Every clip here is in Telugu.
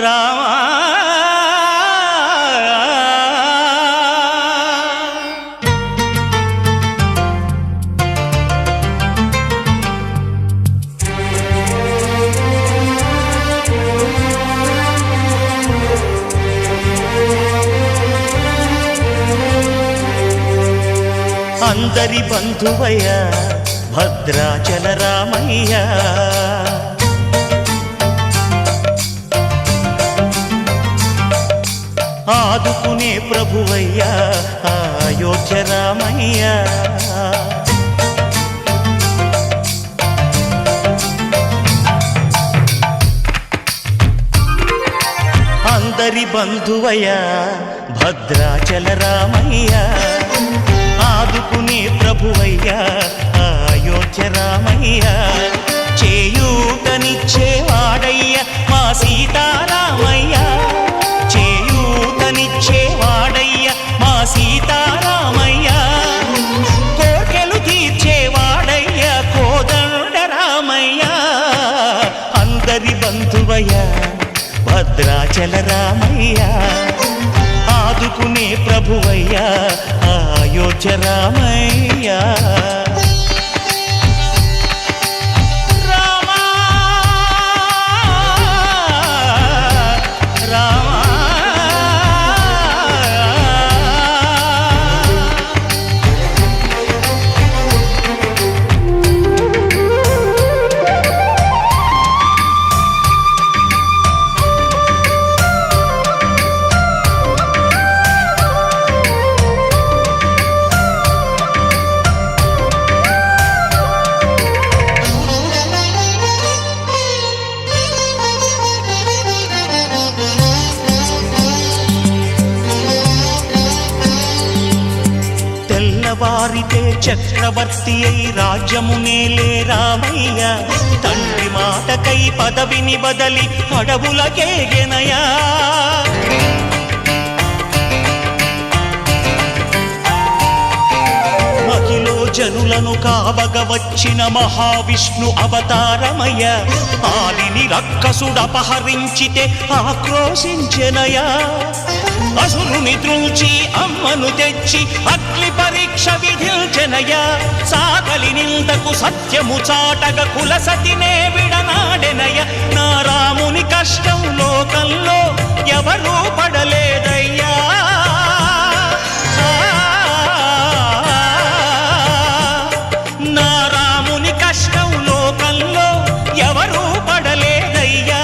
రామా అందరి బంధువయ్య భద్రాచల రామయ్య ఆదుకునే ప్రభువయ్య అయోధ్య రామయ్య అందరి బంధువయ్య భద్రాచల రామయ్య ఆదుకునే ప్రభువయ్యా అయోధ్య రామయ్య చేయూతనిచ్చేవాడయ్య మా సీతారామయ్య చేయూతనిచ్చేవాడయ్య మా సీతారామయ్య కోర్కెలు తీర్చేవాడయ్య కోదండ రామయ్య అందరి బంధువయ్య భద్రాచల రామయ్య ఆదుకునే ప్రభువయ్యా అయోధ్య రామయ్య వారితే చక్రవర్తి అయి రాజ్యమునేలే రామయ్య తండ్రి మాటకై పదవిని బదలి అడవులకేగెనయా మహిలో జనులను కావగ వచ్చిన మహావిష్ణు అవతారమయ్య ఆలిని రక్కసుడపహరించితే ఆక్రోశించెనయా అసురుని త్రుంచి అమ్మను తెచ్చి అగ్ని పరీక్ష విధించెనయా సాగలి నిందకు సత్యము చాటగ కులసతినే విడనాడెనయ నా రాముని కష్టం లోకంలో ఎవరూ పడలేదయ్యా నా రాముని కష్టం లోకంలో ఎవరూ పడలేదయ్యా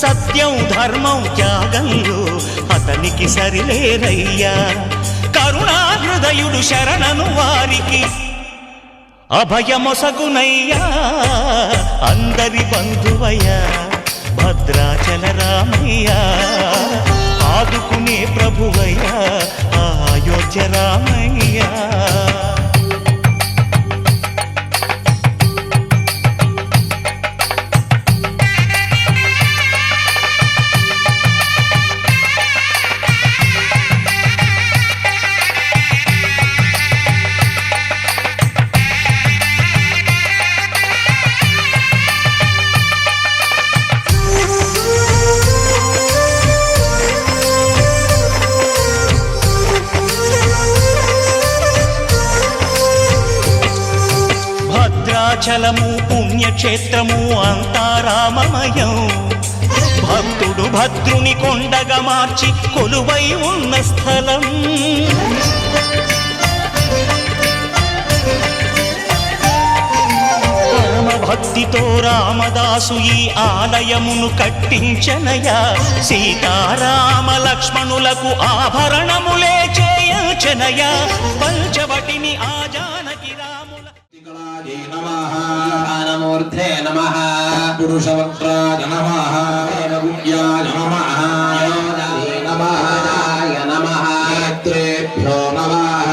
సత్యం ధర్మం త్యాగంలో అతనికి సరిలేరయ్యా కరుణా హృదయుడు శరణను వారికి అభయమొసగునయ్యా అందరి బంధువయ్యా భద్రాచల రామయ్య ఆదుకునే ప్రభువయ్యా అయోధ్య రామయ్య భద్రాచలము పుణ్యక్షేత్రము అంతా రామమయం భక్తుడు భద్రుని కొండగా మార్చి కొలువై ఉన్న స్థలం పరమ భక్తితో రామదాసు ఈ ఆలయమును కట్టించనయా సీతారామ లక్ష్మణులకు ఆభరణములే చేయించనయా పంచవటిని ఆ జానకి రాముల మూర్ధే నమః పురుషవక్త్రాయ నమః వేదగుహ్యాయ నమః నమః నమః త్రేభ్యో నమః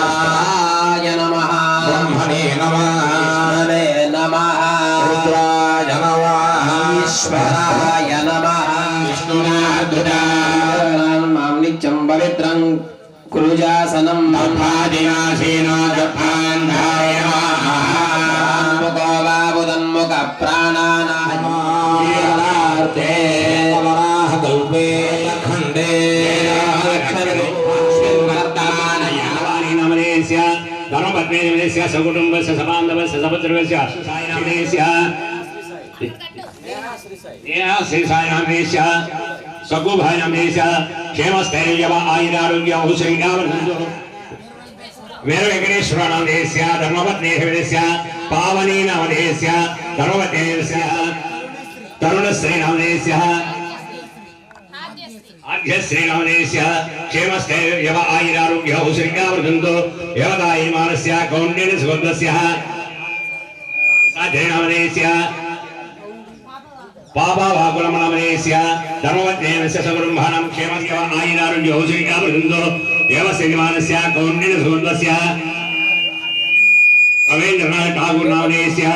నమః బ్రహ్మణే నమః నమః రుద్రాయ నమః ఈశ్వరాయ నమః విష్ణునాథుదాం మాం నిత్యం పవిత్రం కురుజాసనం బ్రహ్మాదినాశీనో జపాంధాయ ప్రాణానార్థే వరాహ కల్పే धर्मपत्नीस्य सकुटुम्बस्य सबान्धवस्य सपुत्रस्य साईनामदेस्य श्री साईनामदेस्य सकुभाईनामदेस्य क्षेमस्थैर्य आयुरारोग्य औषधीयावर्धन्तु वीर वेंकटेश्वर नामदेस्य धर्मपत्नीस्य पावनी नामदेस्य धर्मपत्नीस्य तरुणश्री नामदेस्य आद्यश्री नामदेस्य क्षेमस्थैर्य आयुरारोग्य औषधीयावर्धन्तु यवदायमानस्य कौण्डिन्य सुगन्धस्य साध्य नामदेस्य पापा वाकुलमनामदेस्य धर्मपत्नीस्य सकुटुम्बानां क्षेमस्य आयुरारोग्य औषधीयावर्धन्तु देवसेनमानस्य कौण्डिन्य सुगन्धस्य कवेन्द्रनाथ ठाकुर नामदेस्य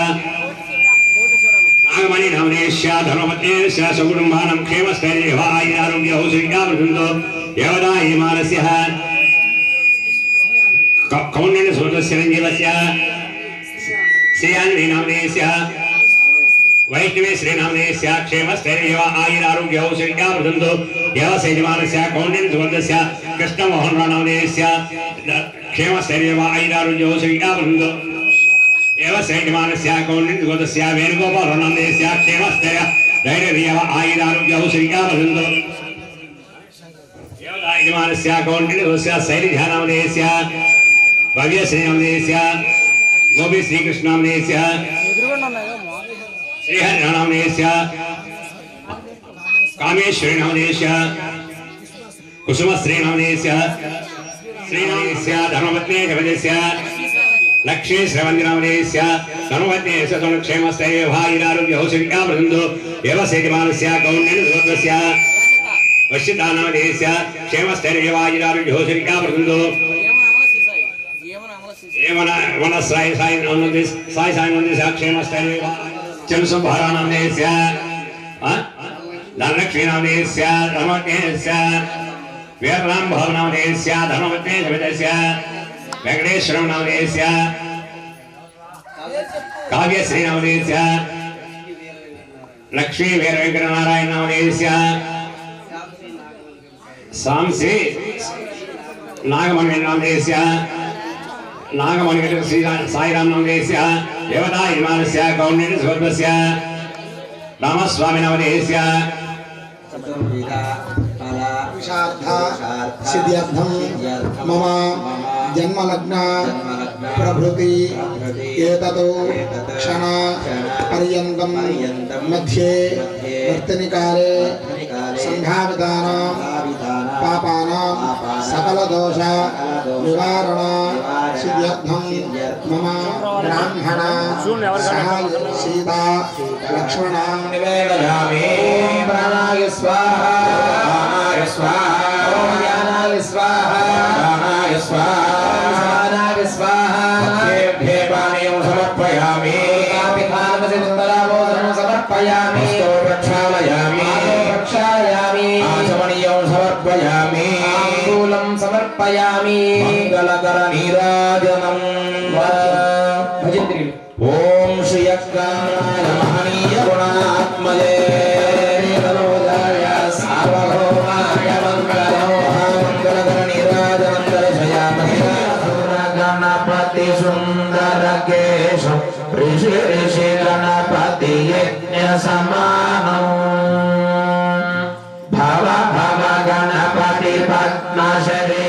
नागमणि नामदेस्य धर्मपत्नीस्य सकुटुम्बानां क्षेमस्थैर्य आयुरारोग्य औषधीयावर्धन्तु देवदायमानस्य कौण्डिन्य सुगन्धस्य रञ्जीवस्य श्रीयान्वी नामदेस्य वैष्णवे श्रीनामदेस्य क्षेमस्थैर्य आयुरारोग्य औषधीयावर्धन्तु देवसेनमानस्य कौण्डिन्य सुगन्धस्य कृष्णमोहन नामदेस्य क्षेमस्थैर्य आयुरारोग्य औषधीयावर्धन्तु देवसेनमानस्य कौण्डिन्य सुगन्धस्य वेणुगोपाल नामदेस्य क्षेमस्थैर्य धैर्य आयुरारोग्य औषधीयावर्धन्तु देवदायमानस्य कौण्डिन्य सुगन्धस्य शैलजा नामदेस्य भव्यश्री नामदेस्य गोपी श्रीकृष्ण नामदेस्य श्रीहरि नामदेस्य कामेश्वरी नामदेस्य कुसुमश्री नामदेस्य श्रीनामदेस्य धर्मपत्नी जगदेस्य लक्ष्मी श्रवन्ति नामदेस्य धर्मपत्नीस्य क्षेमस्थैर्य आयुरारोग्य औषधीयावर्धन्तु देवसेनमानस्य कौण्डिन्य सुगन्धस्य वश्यता नामदेस्य क्षेमस्थैर्य आयुरारोग्य औषधीयावर्धन्तु वनस्राय साई नामदेस्य क्षेमस्थैर्य चंद्रसुभरा नामदेस्य धनलक्ष्मी नामदेस्य धर्मपत्नीस्य वीरराम भाव नामदेस्य धर्मपत्नी जगदेस्य वेंकटेश्वर नामदेस्य काव्यश्री नामदेस्य लक्ष्मी वीर वेंकट नारायण नामदेस्य सांसी नागमणि नामदेस्य नागमणि श्री साईराम नामदेस्य देवदायमानस्य कौण्डिन्य सुगन्धस्य रामस्वामी नामदेस्य सिद्ध्यर्थं मम जन्मलग्न प्रभृति एततो क्षण पर्यन्तं मध्ये वर्तनिकाले संभावितानां पापानां सकलदोष निवारण सिद्ध्यर्थं मम ब्राह्मण सहाय सीता लक्ष्मण निवेदयामि प्राणाय स्वाहा प्राणाय स्वाहा ओम ज्ञानाय स्वाहा ज्ञानाय स्वाहा समानाय स्वाहा भक्तेभ्ये पानीयं समर्पयामि कापिकालमसिन्दरावोदनं समर्पयामि प्रक्षालयामि प्रक्षालयामि आचमनीयं समर्पयामि ताम्बूलं समर्पयामि मंगलकर नीराजनं भजन्त्री ओम श्री अक्राय महनीय गुणात्मजे नरोदाय सार्वभौमाय मंगलो महामंगलकर नीराजनं दर्शयामि गणपति सुंदर केश ऋषि ऋषि गणपति यज्ञ समानो भव भव गणपति पद्मशरे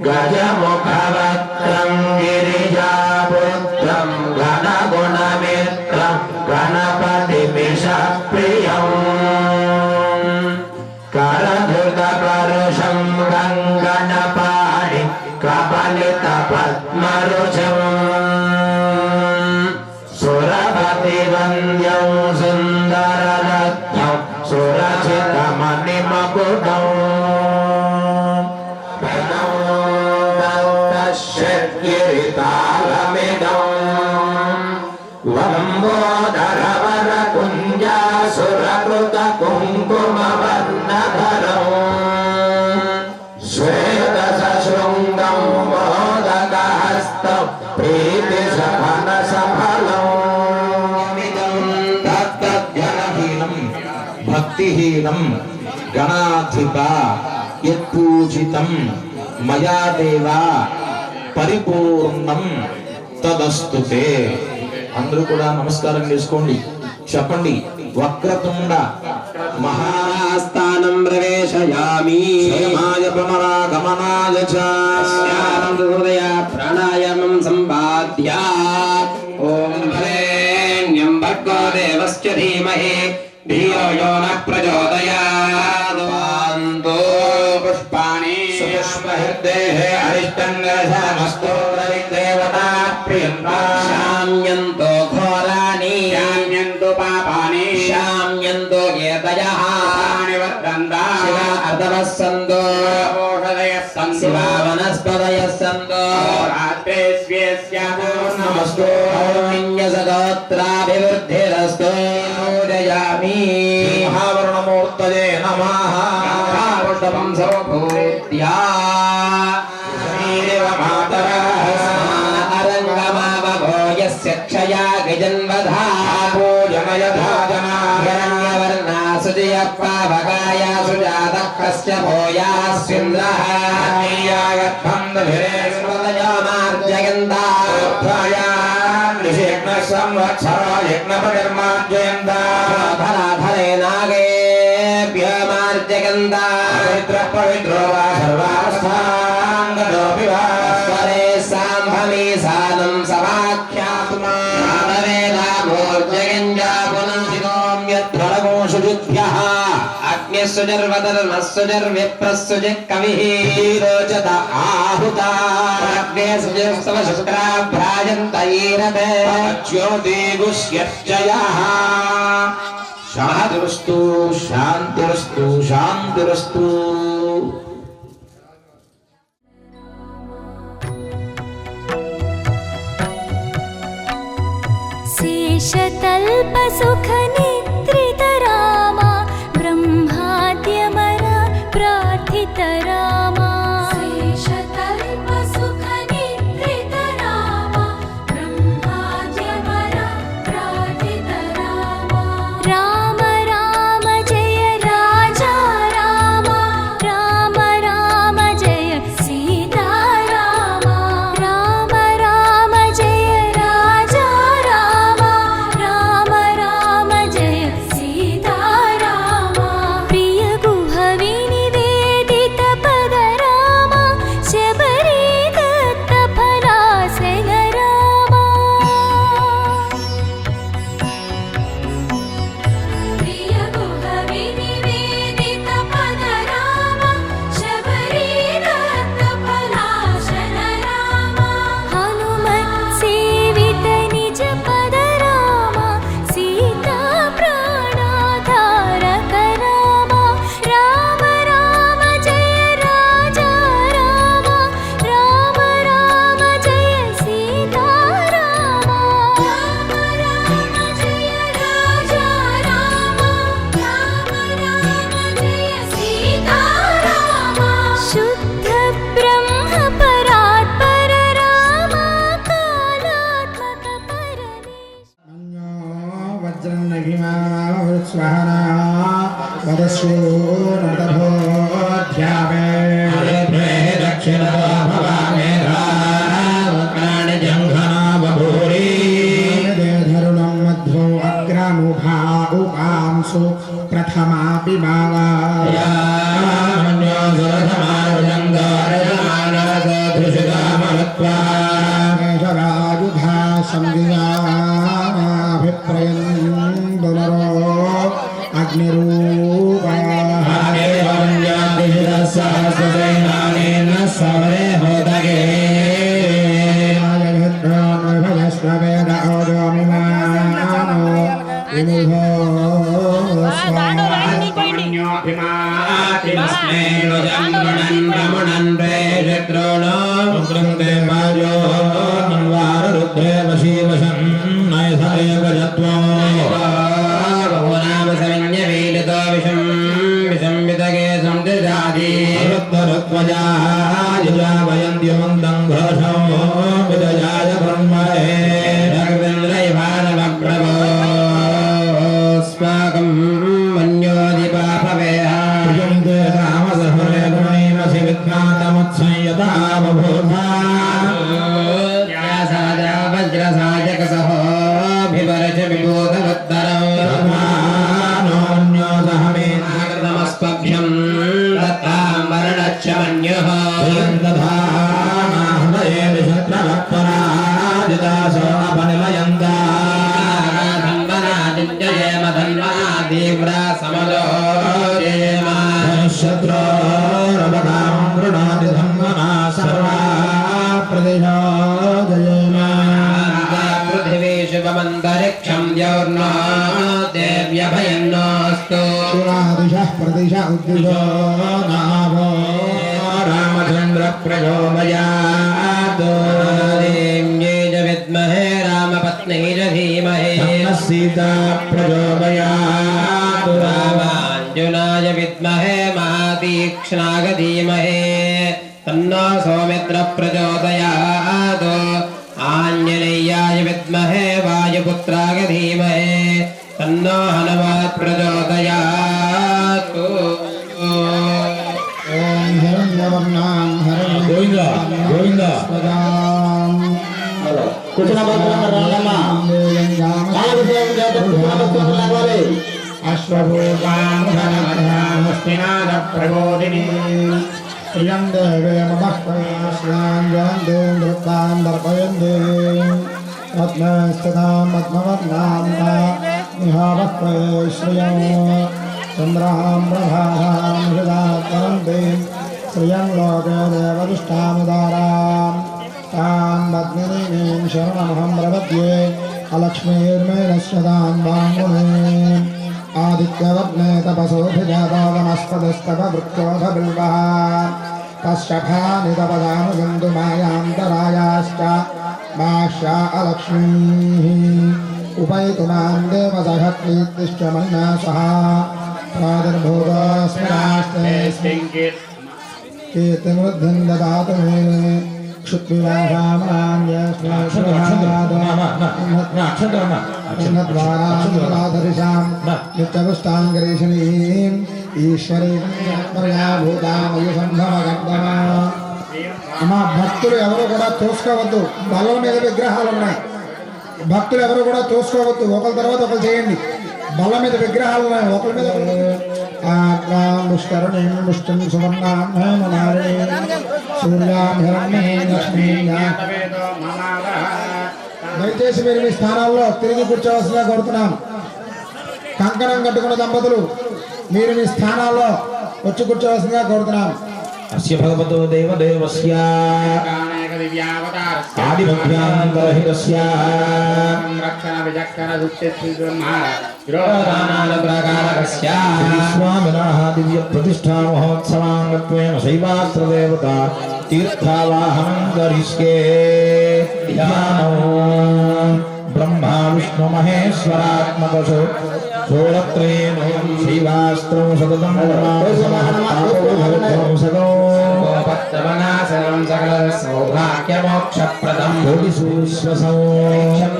गजमुखवक्त्रं गिरिजापुत्रं घनगुणमित्रं गणपतिमिषप्रियं करधृतकर्षं गङ्गणपाणि कपलितपद्मरुचं सुरपतिवन्द्यं सुन्दररत्नं सुरचितमणिमकुटम् लंबोदरवर कुंजासुरकृत कुंकुमवर्णधरं श्वेत सशृंगं मोदकहस्तं प्रीतिसफलसफलम् तत्तज्जनहीनं भक्तिहीनं गणाधिपा यत्पूजितं मया देवा పరిపూర్ణం తదస్తుతే. అందరూ కూడా నమస్కారం చేసుకోండి, చెప్పండి. వక్రతుండ మహాస్థానం ప్రవేశయామి మహాయ పునరాగమనాయ చ హృదయ ప్రాణాయామం సంపాద్య ఓం వరేణ్యం భర్గో దేవస్య ధీమహి ధియో యో నః ప్రచోదయాత్. పుష్పాణి సుపుష్పహృద్దేహే అరిష్టంగమస్తో దేవతా ప్రియంతా శామ్యంతో ఘోరాణి శామ్యంతు పాపాని శామ్యంతో ఏతయః నివర్తంతాః అర్ధవః సంతో ఓషధయః సంతు శివా వనస్పతయః సంతో రాత్రే స్వేస్యాదో నమస్తో సగోత్రాభివృద్ధిరస్తు. పూజయామి మహావరుణమూర్తయే నమః. పుష్పంసోభూత్యా అరంగమావభో యస్య క్షయా గజన్వధా హిరణ్యవర్ణా సుజయః పావకాయ సుజాతః కశ్యపో యాస్వింద్రః ధరే నాగేభ్యో మార్జయంతా పవిత్రో వా సర్వాస్థాంగతోపి వా స్వరే సాంభవి సానం సమాఖ్యాత్మా పునః అగ్నిస్సుజర్వధర్మస్సుజర్విప్రస్సుజ కవిః రోచత ఆహుతా అగ్నేస్సుజస్తవ శుక్రాభ్రాజంత ఈరతే జ్యోతిగుష్యర్చయః. శాంతిరస్తు శాంతిరస్తు శాంతిరస్తు. शेषतल्पसुखनिद्रितरामा ब्रह्माद्यमरा प्रार्थितरामा. शेषतल्पसुखनिद्रितरामा ब्रह्माद्यमरा प्रार्थितरामा. राम राम जय राजा रामा, राम राम जय सीतारामा. राम राम जय राजा रामा, राम राम जय सीतारामा. प्रिय गुहवि निवेदित पद रामा, शबरी दत्त फलासन रामा. प्रिय गुहवि निवेदित पद रामा, शबरी दत्त फलासन रामा. हनुमत् सेवित निज पद रामा, सीता प्राणाधारक रामा. राम राम जय राजा रामा, राम राम जय सीता रामा. राम राम जय राजा रामा, राम राम जय सीता रामा. शुद्ध ब्रह्म परात्पर रामा, कालात्मक परमेश. वज्रन्नभिमावृत्स्वहना वदस्यो नटभोध्यामे दक्षिणो भवामेधावक्राणि जङ्घना बभूरि धरुणं मध्वो अग्रामुभा उपांसु प्रथमापि मावाया मेषरायुधा संज्ञाभिप्रयन्दुनरो अग्निरूपाः सवरे होदगे भजस्वेद ओजोमिमानो विमुहो भिमातिमस्मे जन्मणन् रमणन् प्रेषत्रोणो कृते मायो मन्वारुद्रे वशीवशन् नयसाय गजत्वो बहुनाम सविन्यवीलितो विषं विसंवितगे संदिधाति रुद्ररुत्वजायुजा वयन्त्युमन्दं घोषो विदयाय ब्रह्मणे अस्माकं मन्योदिपापवेह प्रियन्ते रामसहरे गुणैरसि विज्ञातमत्संयता बभूथा शुभमन्तरिक्षं द्यौर्नो देव्यभयन्नोऽस्तु शिवादिशः प्रदिश उद्दिशो नाभो रामचन्द्र प्रचोदयात् देव्यै च विद्महे रामपत्न्यै च धीमहि सीता प्रचोदयात् रामाञ्जनाय विद्महे महातीक्ष्णाय धीमहि तन्नो सौमित्रः प्रचोदयात् आञ्जनेयाय विद्महे वायुपुत्राय धीमहि तन्नो हनुमत् प्रचोदयात् ॐ हिरण्यवर्णां गोविन्द गोविन्द अश्वभूतास्तिनादप्रबोधिनी श्रियं देवे ममः श्रियाञ्जयन्तीं नृत्तां दर्पयन्ति पद्मस्थितां पद्मवर्णां निहावक्रे श्रियं चन्द्रां प्रभाहां हृदाकरन्तीं श्रियं लोके देवदुष्टामुदारां तां पद्मिनीं शरणमहं प्रपद्ये अलक्ष्मीर्मेणस्यतां वाङ्मुने आदित्यवर्णे तपसोऽभिजातावनस्पदस्तव वृक्षोऽधबिल्वः तस्यफानि तपदानुगन्तु मायान्तरायाश्च माश्या अलक्ष्मीः उपैतु मां देवसहत्रीतिश्च मन्ना सह प्रादुर्भूतस्मिरास्ते कीर्तिमृद्धिं ददातु मे क्षुत्विलाशामरान्यस्वाधरिषां नित्यपुष्टाङ्गरीषणीं ఈశ్వరీం సంభవగర్ధమా అమ్మా భక్తులు ఎవరు కూడా తోసుకోవద్దు బలం మీద విగ్రహాలు ఉన్నాయి భక్తులు ఎవరు కూడా తోసుకోవద్దు ఒకరి తర్వాత ఒకరు చేయండి బల్ల మీద విగ్రహాలు ఉన్నాయి ఒకరి మీద పుష్కరణీం పుష్టిం సువర్ణాం హేమనారిణీం సూర్యాం హిరణ్మయీం లక్ష్మీం దయచేసి మీరు మీ స్థానాల్లో తిరిగి కూర్చోవలసిందిగా కోరుతున్నాం కంకణం కట్టుకున్న దంపతులు మీరు మీ స్థానాల్లో వచ్చి కూర్చోవలసిందిగా కోరుతున్నాం అస్య భగవతో దేవదేవస్య ఆదిమధ్యాంతరహితస్య స్వామినః దివ్య ప్రతిష్ఠా మహోత్సవాంగత్వేన శైవాస్త్రదేవతా తీర్థావాహనం కరిష్యే బ్రహ్మా విష్ణు మహేశ్వరాత్మకశో సోళత్రేణ శైవాస్త్రం సతతం సకలం సకల సౌభాగ్యమోక్షప్రదం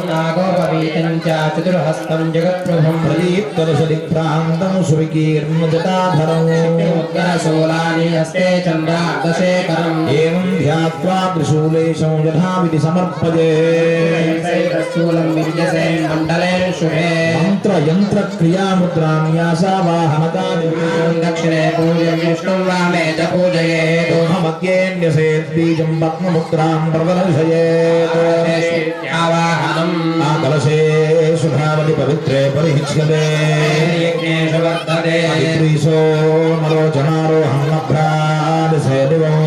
నాగోపవీతం చ చతుర్హస్తం జగత్ప్రభం ప్రదీప్తరసదిభ్రాంతం సువికీర్ణజటాధరం ఉగ్రశూలాని హస్తే చంద్రార్ధశేఖరం ఏం ధ్యాత్వా త్రిశూలేశం యథావిధి సమర్పయే శూలం విద్యసే మండలే శుభే మంత్రయంత్ర క్రియాముద్రాన్యాసావాహనకాది దక్షిణే పూజ్యం విష్ణుం వామే చ పూజయేత్ మధ్యేన్యసేత్ బీజం పద్మముద్రాం ప్రదర్శయేత్ ఆవాహనం ఆ కలశే సుధావలి పవిత్రే పరిహిచ్యతే యజ్ఞేషు వర్ధతే త్రీసో నరోచనారోహం నభ్రాదిసేదివం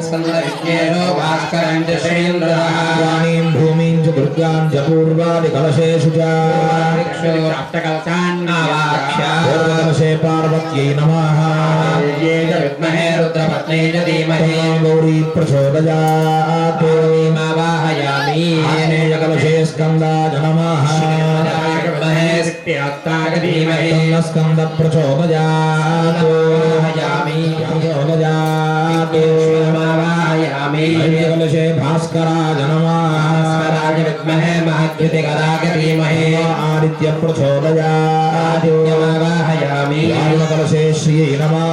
స్కంద విజ్ఞేషు భాస్కరం చ శ్రీంద్రః వాణీం భూమిం చ దుర్గాం చ పూర్వాది కలశేషు చ పూర్వకలశే పార్వత్యై నమః విద్మహే రుద్రపత్నే చ ధీమహి గౌరీ ప్రచోదయాత్ ఆవాహయామి ఆగ్నేయ కలశే స్కందాయ నమః విద్మహే శక్త్యాత్తాయ ధీమహి స్కంద ప్రచోదయాత్ ఆవాహయామి ప్రచోదయాత్ ఆవాహయామి కలశే భాస్కరాయ నమః రాజ విద్మహే మహద్యుతికరాయ ధీమహి ఆదిత్య ప్రచోదయాత్ ఆవాహయామి కలశే శ్రీయై నమః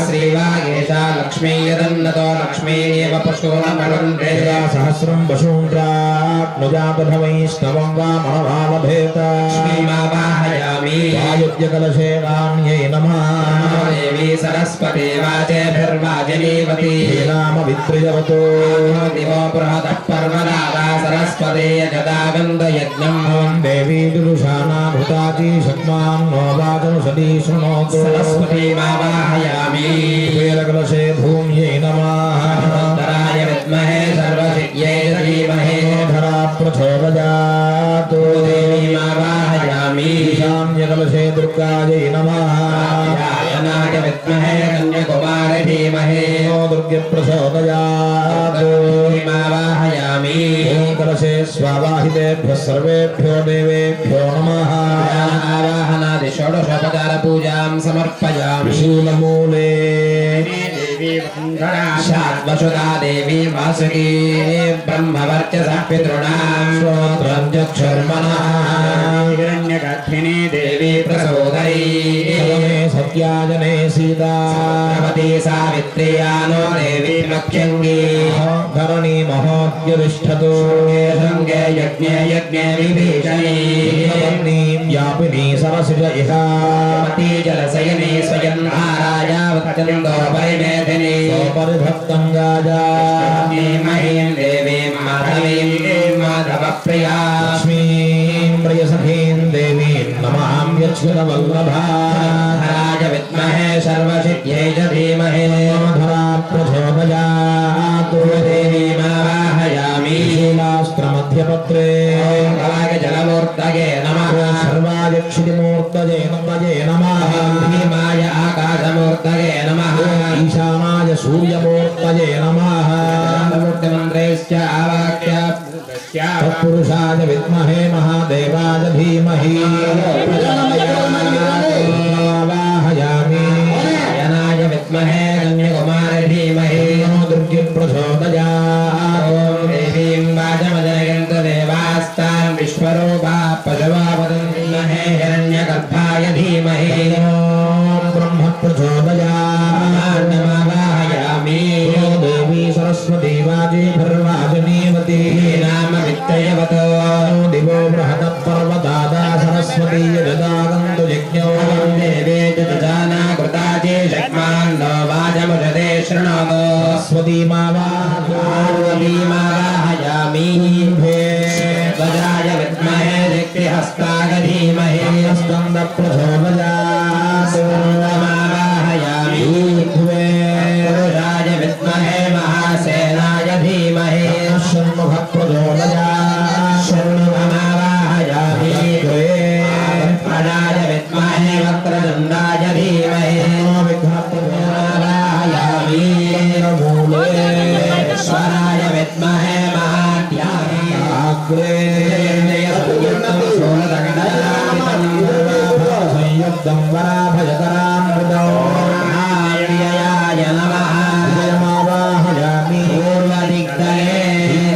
శ్రీవాగేశ లక్ష్మీ యదన్నతో లక్ష్మీయేవ పశూనమరుందే సహస్రం వశూంద్రాత్మజాతభవైష్ణవం వా మనవాలభేత లక్ష్మీమావాహయామి ఆయుధ్యకలశే వాణ్యై నమః దేవీ సరస్వతి వాచేభిర్వాజనీవతి నామ విత్రియవతో దివో బృహదః పర్వదాదా సరస్వతే యజదాగంధ యజ్ఞం దేవీ దురుషానాభృతాచి శక్మాన్ నో వాచం సదీ శృణోతు సరస్వతీమావాహయామి కుబేరకలశే భూమ్యై నమః ధరాయ విద్మహే సర్వశక్త్యై ధీమహి ధరా ప్రచోదయాత్ प्रचोदयात् देवीमावाहयामि ईशान्यकलशे दुर्गायै नमः ध्यायनाय विद्महे कन्याकुमारी धीमहि दुर्गे प्रचोदयात् देवीमावाहयामि ॐ कलशे स्वावाहितेभ्यः सर्वेभ्यो देवेभ्यो नमः आवाहनादि षोडशोपचार पूजां समर्पयामि शूलमूले शाश्वशुदा देवी वासुकी ब्रह्मवर्चसः पितॄणां श्रोत्रं चक्षुर्मनः हिरण्यगर्भिणी देवी प्रसोदरी सर्वे सत्याजने सीता भगवती सावित्र्यानो देवी लक्ष्यङ्गी धरणी महोद्यतिष्ठतु शृङ्गे यज्ञे यज्ञे विभीषणी ीं व्यापिनी सरसिज इह मती जलशयनी स्वयं धारायावत्यन्दो परिमेधिनी परिभक्तं गाजा महीं देवीं माधवीं माधवप्रिया लक्ष्मीं प्रियसखीं देवीं नमां यच्युतवल्लभा राज विद्महे सर्वसिद्ध्यै च धीमहि धरा प्रचोदयात् देवीमावाहयामि शीलास्त्रमध्यपत्रे जलमूर्तये नमः सर्वायक्षितिमूर्तये नमः भीमाय आकाशमूर्तये नमः ईशानाय सूर्यमूर्तये नमः मूर्तिमन्त्रेश्च आवाक्य तत्पुरुषाय विद्महे महादेवाय धीमहि आवाहयामि यनाय विद्महे कन्याकुमारी धीमहि दुर्गे प्रचोदयात् देवीं वाचमजनयन्तु देवास्तां विश्वरूपा पशवा वदन्महे हिरण्यगर्भाय धीमहि ब्रह्म प्रचोदयात् नमावाहयामि देवी सरस्वती वाजी भर्वाजनीवती नाम वित्तयवत दिवो बृहत पर्वतादा सरस्वती यजदागन्तु यज्ञो देवे जाना कृताजे शक्मान्नो वाचमुषते शृणोतु सरस्वती पार्वतीमावाहयामि ध्वजाय विद्महे दिक्तिहस्ताय धीमहि स्कन्द प्रचोदयात् मावाहयामि पुरुषाय विद्महे महासेनाय धीमहि षण्मुख प्रचोदयात् शर्णमावाहयामि प्रजाय विद्महे वक्रतुण्डाय धीमहि मावाहयामि ईश्वराय विद्महे महाध्याय संयुक्तं वराभयकरामृतोऽय नमः जयमावाहयामि पूर्वदिग्दले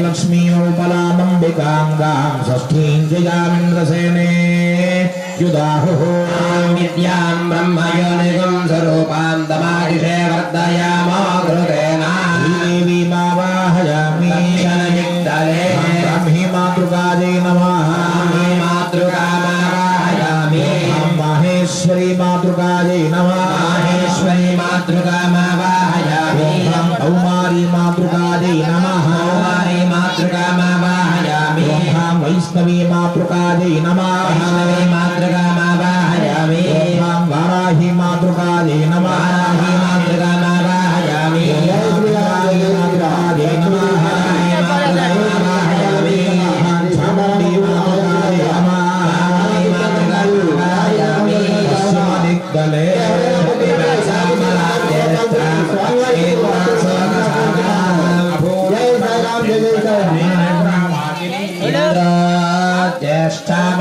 लक्ष्मीरूपलामम्बिकाङ्गां षष्ठीं जयामिन्द्रसेने युदाहुः विद्यां ब्रह्मयोनिगं स्वरूपां तमादिशे वर्धयामो घृतेना देवीमावाहयामि क्षणदिग्दले ब्राह्मी मातृकायै नमः मातृकामावाहयामि माहेश्वरी मातृकायै नमः माहेश्वरी मातृकामावाहयामि कौमारी मातृकायै नमः कौमारी मातृकामावाहयामि वैष्णवी मातृकायै नमः वैष्णवी मातृकामावाहयामि वाराही मातृकायै नमः वाराही मातृकामावाहयामि मातृकायै नमः मातृकामावाहयामि चामुण्डी मातृकायै मातृकामावाहयामि पश्चिमदिग्दले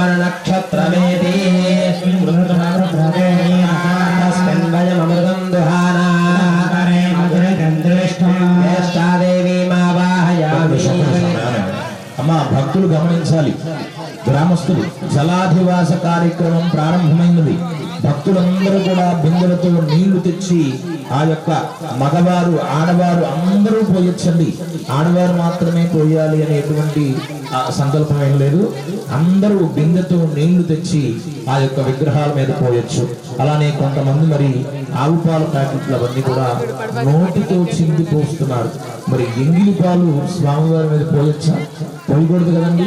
ज्येष्ठामनक्षत्रमेति तस्मिन् वयममृतं दुहाना ज्येष्ठादेवीमावाहयामि అమ్మా భక్తులు గమనించాలి గ్రామస్తులు జలాధివాస కార్యక్రమం ప్రారంభమైనది భక్తులందరూ కూడా బిందెలతో నీళ్లు తెచ్చి ఆ యొక్క మగవారు ఆడవారు అందరూ పోయొచ్చండి ఆడవారు మాత్రమే పోయాలి అనేటువంటి సంకల్పం ఏం లేదు అందరూ బిందెతో నీళ్లు తెచ్చి ఆ యొక్క విగ్రహాల మీద పోయొచ్చు అలానే కొంతమంది మరి ఆవు పాల ప్యాకెట్లు అవన్నీ కూడా నోటితో చింది పోస్తున్నారు మరి ఎంగిలి పాలు స్వామివారి మీద పోయొచ్చా పోయకూడదు కదండి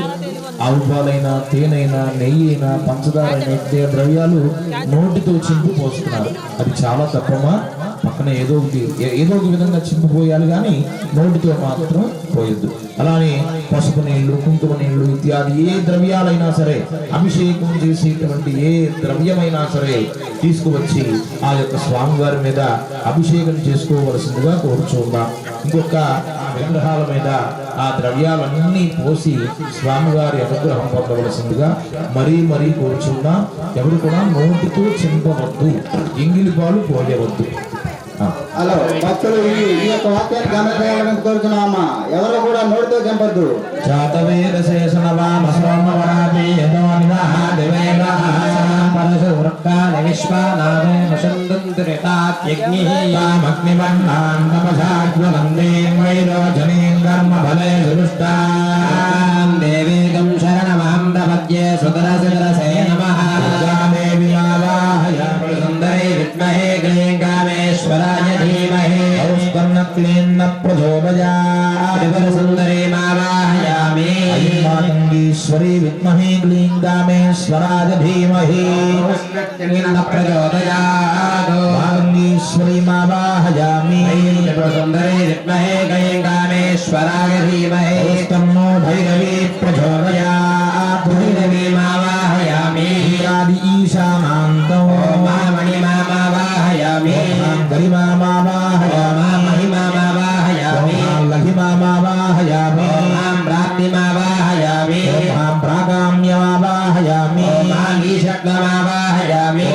ఆవు పాలైనా తేనైనా నెయ్యి అయినా పంచదార అయినా ద్రవ్యాలు నోటితో చింపి పోస్తున్నారు అది చాలా తప్పమా పక్కన ఏదో ఒక విధంగా చింపిపోయాలి కానీ నోటితో మాత్రం పోయొద్దు. అలానే పసుపు నీళ్లు, కుంకుమ నీళ్లు ఇత్యాది ఏ ద్రవ్యాలైనా సరే, అభిషేకం చేసేటువంటి ఏ ద్రవ్యమైనా సరే తీసుకువచ్చి ఆ యొక్క స్వామివారి మీద అభిషేకం చేసుకోవలసిందిగా కోరుచున్నాం. ఇంకొక విగ్రహాల మీద ఆ ద్రవ్యాలన్నీ పోసి స్వామివారి అనుగ్రహం పొందవలసిందిగా మరీ కోరుచున్నాం. ఎవరు కూడా నోటితో చింపవద్దు, ఎంగిలి పాలు పోయవద్దు. హలో భక్తులు, ఈ యొక్క వాక్యాన్ని గమనించాలని కోరుతున్నామా? ఎవరు కూడా నోటితో చంపద్దు. జాతవేద శేషనవామ సోమవరాజే యదోనిదః దివేదః పరశురకాని విశ్వానామే వసంతంత్రితాత్యగ్నిః యామగ్నివర్ణాన్ తపసాజ్వలందేన్ వైరోచనీం కర్మఫలే సురుష్టాన్ దేవీకం శరణమహం ప్రపద్యే సుతరసితరసే నమః. దేవి ఆవాహయామి సుందరీ విద్మహే క్లీం కామేశ్వరాయ ధీమహి ఔష్పన్నక్లీన్న ప్రచోదయాత్. సుందరీ మావాహయామి మాతంగీశ్వరీ విద్మహే క్లీం కామేశ్వరాయ ధీమహి ప్రచోదయాత్. మాతంగీశ్వరీ మావాహయామి సుందరీ విద్మహే క్లీం కామేశ్వరాయ ధీమహి తన్నో భైరవీ ప్రచోదయాత్. భైరవీ మావాహయామి ఆది ఈశానాంతో మహామణి మావాహయామి గరిమా మావాహయామి మహిమా మావాహయామి లఘిమా మావాహయామి ప్రాప్తి మావాహయామి ప్రాగామ్య మావాహయామి ఈశక్ల మావాహయామి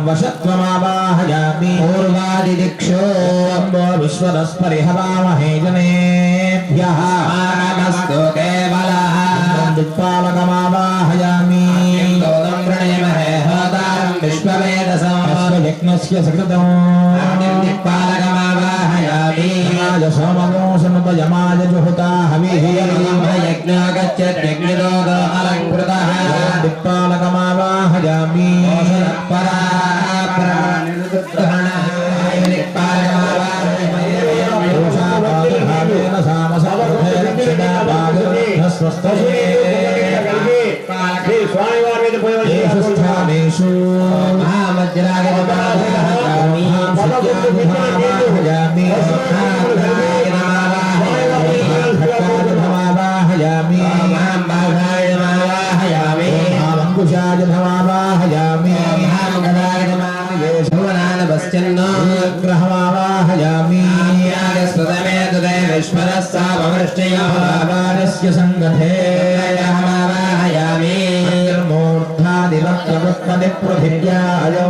వశత్వ మావాహయామి పూర్వాది దిక్షో విశ్వదస్పరిహవామహే జనేభ్యః నమస్తు కేవలః. దిక్పాలక మావాహయామి ప్రణయమహే హోతారం విశ్వవేదసం యజ్ఞస్య సకృతం దిక్పాలక మావాహయామి సోమమోసనుత యమాయ జుహుతా హవిః యజ్ఞో గచ్చత్యగ్నిదో అలంకృతః. దిక్పాలక మావాహయామి స్వామివారి మీద స్థానేషు మహామజ్రాగమావాహయామి మావాహయామి మావాహయామి అంకుశాయ భవావాహయామి గ్రహమావాహయామి విశ్వరస్య సంగతే మూర్ధాదివక్రముత్పది పృథివ్యాయో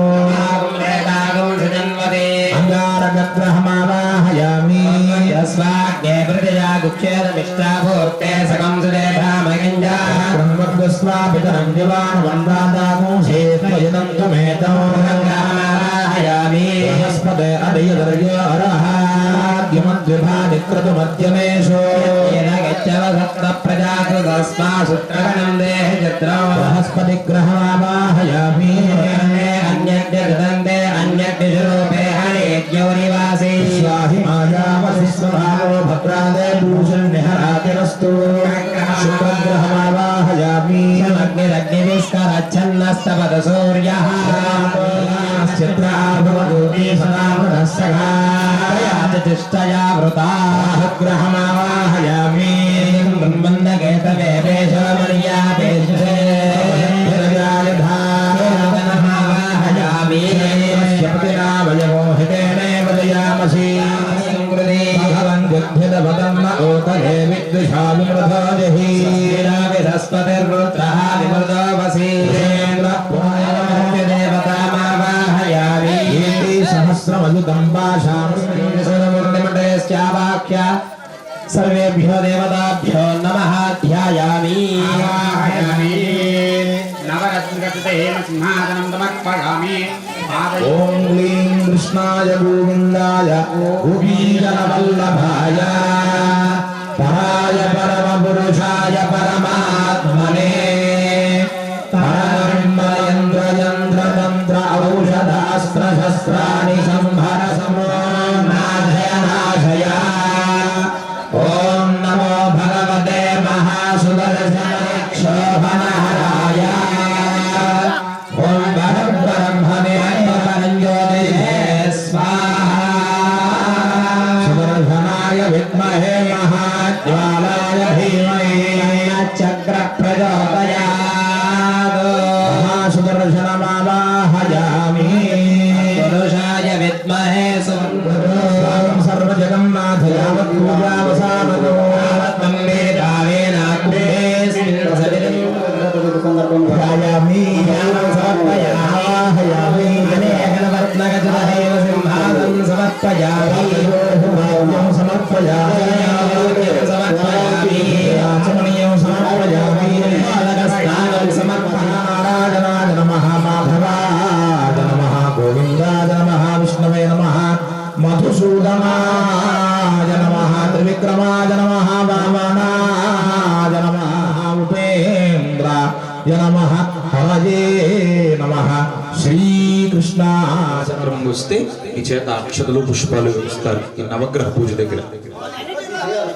అంగారగ్రహమావాహయామి యస్వాగ్నే ప్రజయా గుక్షేదమిష్టాభూర్తే సకం సుదేభామగింజాస్వాపితరం దివాన్ వందాదాగోషే త్వయదం త్వమేతం గ్రహమావాహయామి బృహస్పతే అదయదర్యో అరహాద్యమద్విభాది క్రతుమద్యమేషో గచ్చవసప్త ప్రజాకృతస్మాసుత్రగణం దేహి చిత్రం బృహస్పతి గ్రహమావాహయామి అన్యగ్నిదంతే అన్యగ్నిరూపే హరేజ్ఞౌనివాసే స్వాహి మాయావసిస్వభావో భద్రాదే భూషణ్యహరాతిరస్తు శుక్రగ్రహమావాహయామి అగ్నిరగ్నివిష్కరచ్ఛన్నస్తపద సూర్యః చిత్రాభవదూతి సదావృతస్సగాయాతిష్టయా వృతాః గ్రహమావాహయామి బ్రహ్మందకేతవే పేశమర్యాపేశే సర్వేభ్యో దేవతాభ్యో నమః ధ్యాయామి. ఓం క్లీం కృష్ణాయ గోవిందాయ గోపీజనవల్లభాయ పరాయ పరమపురుషాయ పరమాత్మనే యంత్ర ఔషధాస్త్ర శస్త్రాణి సంహర సమో నాశయ నాశయ. ఓం నమో భగవతే మహాసుదర్శనక్షోభనహరాయ. ఓం పరబ్రహ్మణే పరంజ్యోతిషే స్వాహా. నమః హరయే నమః శ్రీకృష్ణాచరణం వస్తే ఈ చేత అక్షతలు పుష్పాలు ఇస్తారు ఈ నవగ్రహ పూజ దగ్గర.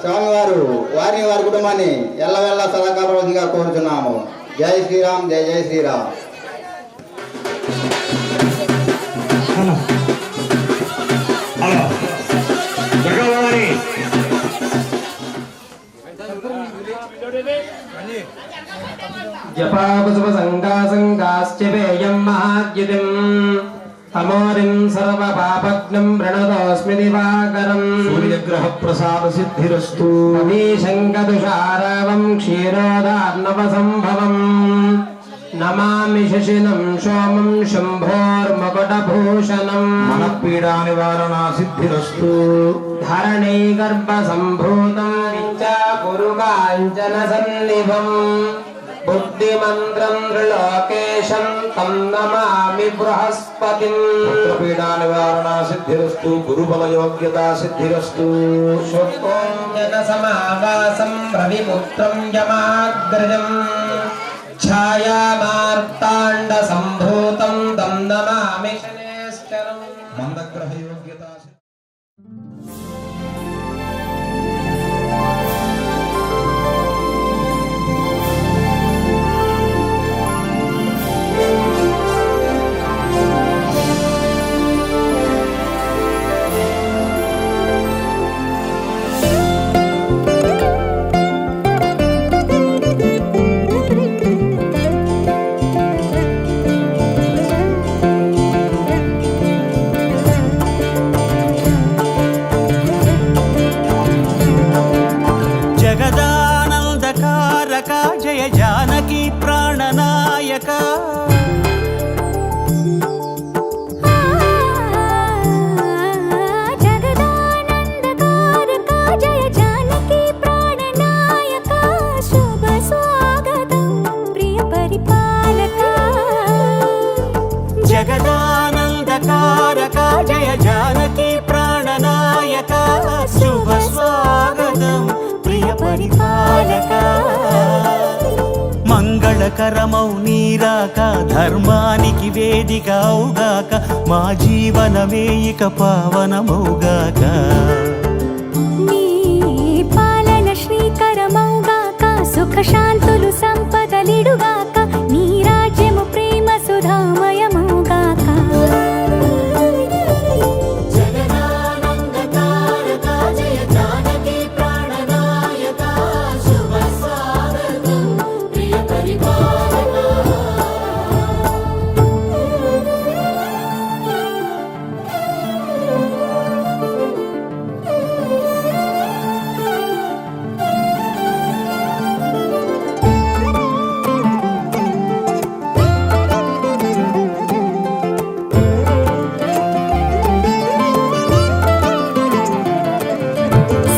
స్వామివారు వారిని వారి కుటుంబాన్ని ఎల్లవెల్ల సదాకాలంగా కోరుతున్నాము. జై శ్రీరామ్, జై జై శ్రీరామ్. భగవాని జపాకుసుపసంగాసంగాశ్చపేయం మహాద్యుతిం తమోరిం సర్వపాపగ్నం ప్రణతోస్మి దివాకరం సూర్యగ్రహ ప్రసాద సిద్ధిరస్తు. శంకతుషారావం క్షీరోదార్ణవసంభవం నమామి శశినం సోమం శంభోర్మకుటభూషణం మనపీడా నివారణ సిద్ధిరస్తు. ధరణీ గర్భసంభూతం వించాపురుకాంచన సన్నిభం బుద్ధిమంత్రం త్రిలోకేశం తం నమామి బృహస్పతిం పీడా నివారణ సిద్ధిరస్తు. గురుబల యోగ్యత సిద్ధిరస్తు. శుక్లం జన సమావాసం రవిపుత్రం యమాగ్రజం ఛాయామార్తాండ సంభూతం తం నమామి శనేశ్వరం మందగ్రహ యోగ్యత. జగదానందకారక జయ జానకి ప్రాణనాయక జగదానందకారక జయ జానకి ప్రాణనాయక శుభ స్వాగతం ప్రియ పరిపాలక. జగదానందకారక జయ జానకి ప్రాణనాయక శుభ స్వాగతం ప్రియ పరిపాలక. మంగళకరమౌ నీరాక ధర్మానికి వేదిక అవుగాక మా జీవనమే ఇక పావనమౌగాక. నీ పాలన శ్రీకరమౌగాక సుఖ శాంతులు సంపదలిడుగాక నీ రాజ్యము ప్రేమ సుధామయమౌగాక. జగదానందకారక జయ జానకి ప్రాణనాయక శుభ స్వాగతం ప్రియ పరిపాలక.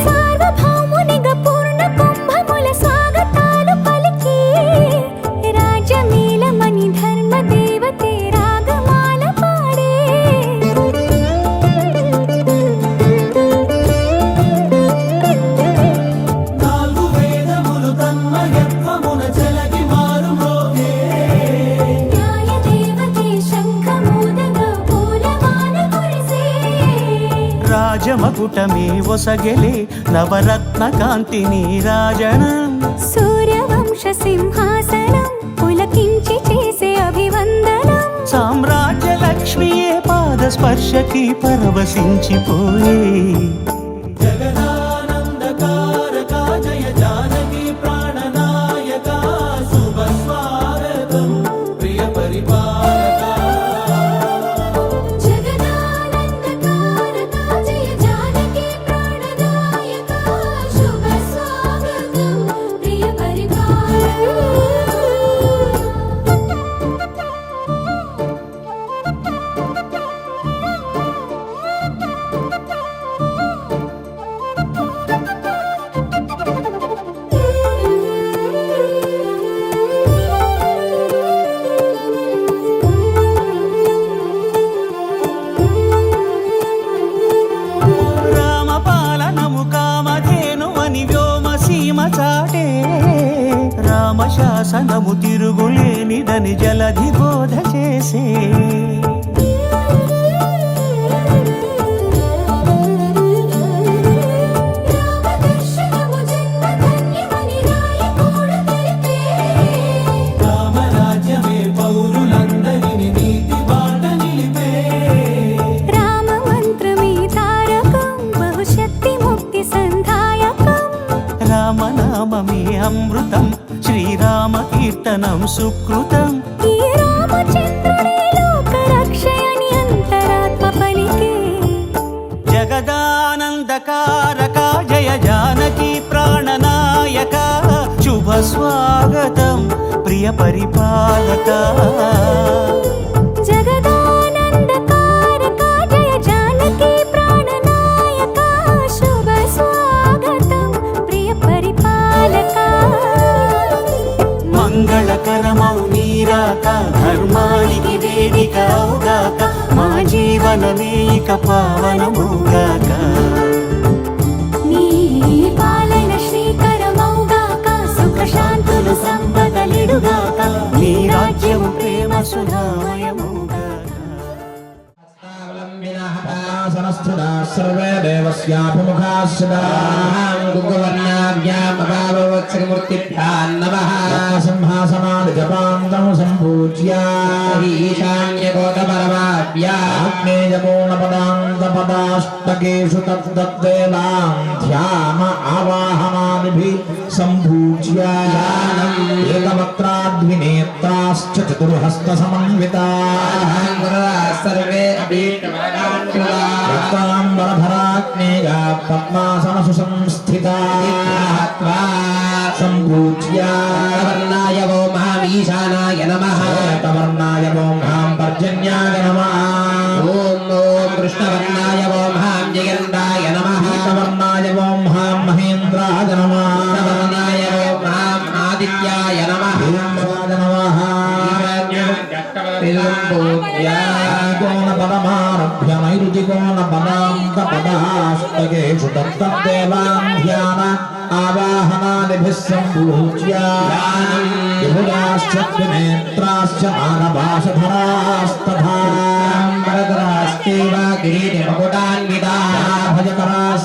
సార్వభౌమునిగా పూర్ణ కుంభముల స్వాగతాలు పలికి రాజమేళమణి ధర్మ దేవతే రాగమాల పాడే. నాలుగు వేదములు తన్మయత్వమున చెలగి మారు మ్రోగే. న్యాయ దేవతే శంఖమూదగా పూలమాల కురిసే. రాజమకుటమే ఒసగెలే నవరత్న కాంతి నీరాజనం. సూర్యవంశ సింహాసనం పులకించి చేసే అభివందనం. సామ్రాజ్య లక్ష్మియే పాద స్పర్శకి పరవశించిపోయే. జగదానందకారక జయ జానకి ప్రాణనాయక శుభ స్వాగతం ప్రియ పరిపాలక. జగదానందకారక జయ జానకి ప్రాణనాయక శుభ స్వాగతం ప్రియ పరిపాలక. శాసనము తిరుగులేనిదని జలధి బోధ చేసే రామదర్శనము జన్మధన్యమని రాయకూడ తెలిపే రామరాజ్యమే పౌరులందరిని నీతి బాట నిలిపే రామ మంత్రమే తారకం బహుశక్తి ముక్తి సంధాయకం రామనామమే అమృతం శ్రీరామ కీర్తనం సుకృతం ఈ రామచంద్రుడే లోక రక్షయని అంతరాత్మ పలికే జగదానందకారక జయ జానకి ప్రాణనాయక శుభ స్వాగతం ప్రియ పరిపాలక జగదానందకారక జయ జానకి ప్రాణనాయక శుభ స్వాగతం ప్రియ పరిపాలక మంగళకరమౌ నీరాక ధర్మానికి వేదిక అవుగాక మా జీవనమే ఇక పావనమౌగాక నీ పాలన శ్రీకరమౌగాక సుఖ శాంతులు సంపదలిడుగాక నీ రాజ్యము ప్రేమ సుధామయమౌగాక పద్మాసనస్థితా సర్వే దేవస్యాభిముఖాః సదా గురువర్ణాభ్యామూర్తిభ్యాం నమః సింహాసనాది జపాంతం సంపూజ్య ఈశాన్యకోటపరమాభ్యా ఆగ్నేయపూర్ణపదాంతపదాష్టకేషు తద్దేవాం ధ్యాన ఆవాహనాదిభిః సంపూజ్య ఏకవక్త్రాద్వినేత్రాశ్చ చతుర్హస్త సమన్వితాః సర్వే రక్తాంబరధరాగ్నేయా పద్మాసనసు సంస్థితా సంపూజ్య వర్ణాయ వో మహామీశానాయ నమః శ్వేతవర్ణాయ ఓం హాం పర్జన్యాయ నమః ఓం ఓం కృష్ణవర్ణాయ వో మహాం జయంతాయ నమః పీతవర్ణాయ ఓం హాం మహేంద్రాయ నమః వర్ణాయ వో మహాం ఆదిత్యాయ నమః హేమరాయ నమః కోణపదమారభ్య నైరుతికోణపదాంతపదాష్టకేషు తత్తద్దేవాం ధ్యాన ఆవాహనాదిభిः సంపూజ్య విభుజాశ్చ మానభాషధరాస్తథా భజకరాः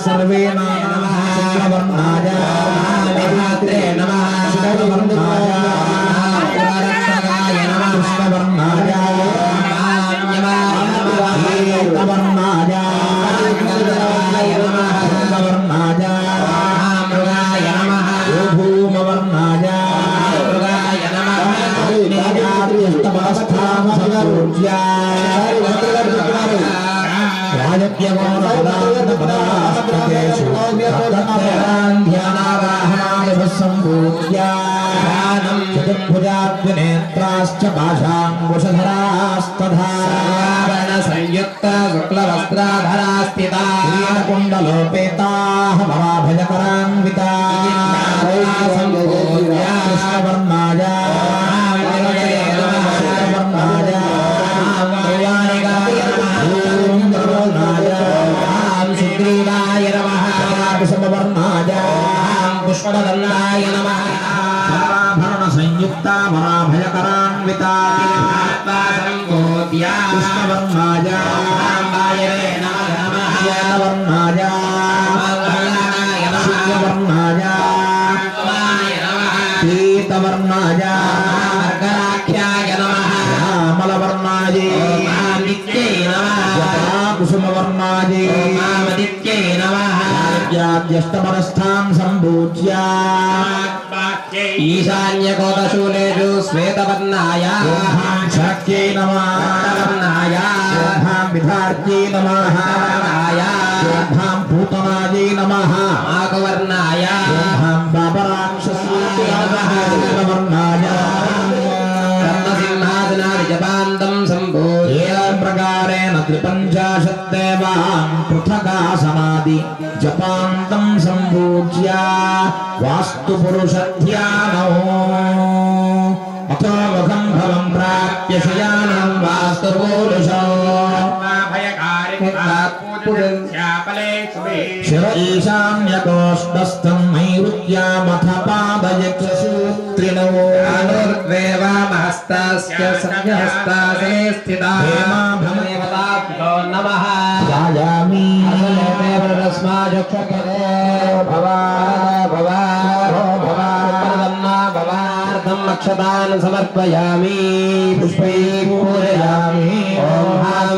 సర్వే శుక్లవర్ణాయ శుక్లవర్ణాయ కృష్ణవర్ణాయ శ్వేతవర్ణాయ వర్ణాయ భూమవర్ణాయ అష్టపదస్థానసంపూజ్య రాజవ్యమోనపదాంతపదాస్తకేషు తత్తదేవాం ధ్యానావాహనాదిభిः సంపూజ్య చతుర్భుజాద్వినేత్రాశ్చ పాశాంకుశధరాస్తథా సంయుక్త శుక్లవస్త్రాధరాస్థితా కుండలోపేతాః మహాభయకరాన్వితాః కృష్ణవర్ణాయ శుక్లవర్ణాయ సుగ్రీవాయ నమః కుసుమవర్ణాయ పుష్పవర్ణాయ నమః సర్వాభరణ సంయుక్త మహాభయకరాన్వితా సంబోధ్య కృష్ణవర్ణాయ శ్వేతవర్ణాయ శుక్లవర్ణాయ పీతవర్ణాయ వర్గరాఖ్యాయ నమః శ్యామలవర్ణాయ నిత్యై నమః కుసుమవర్ణాయ ఆదిత్యై నమః జ్యేష్ఠపరస్థాం సంపూజ్య ఈశాన్యకోటశూలేషు శ్వేతవర్ణాయ శాక్యై నమః వర్ణాయ విధార్యై నమః పూతనాయై నమః ఆకువర్ణాయ బాబరాక్షసవర్ణాయ రత్నసింహాసనాది జపాంతం సంబోధ్య ప్రకారేణ త్రిపంచాశద్దేవాన్ పృథగాసనాది జపాంతం సంపూజ్య వాస్తు పురుష ధ్యానో అథో ముఖం భవం ప్రాప్య శయానం వాస్తు పురుషో శిర ఈశాన్యకోష్టస్థం నైరుత్యామథ పాదయక్షసూత్రిణో हस्तस्य संहस्तासने स्थिता देवताभ्यो नमः जायामि अक्षतान् समर्पयामि पुष्पैः पूजयामि ॐ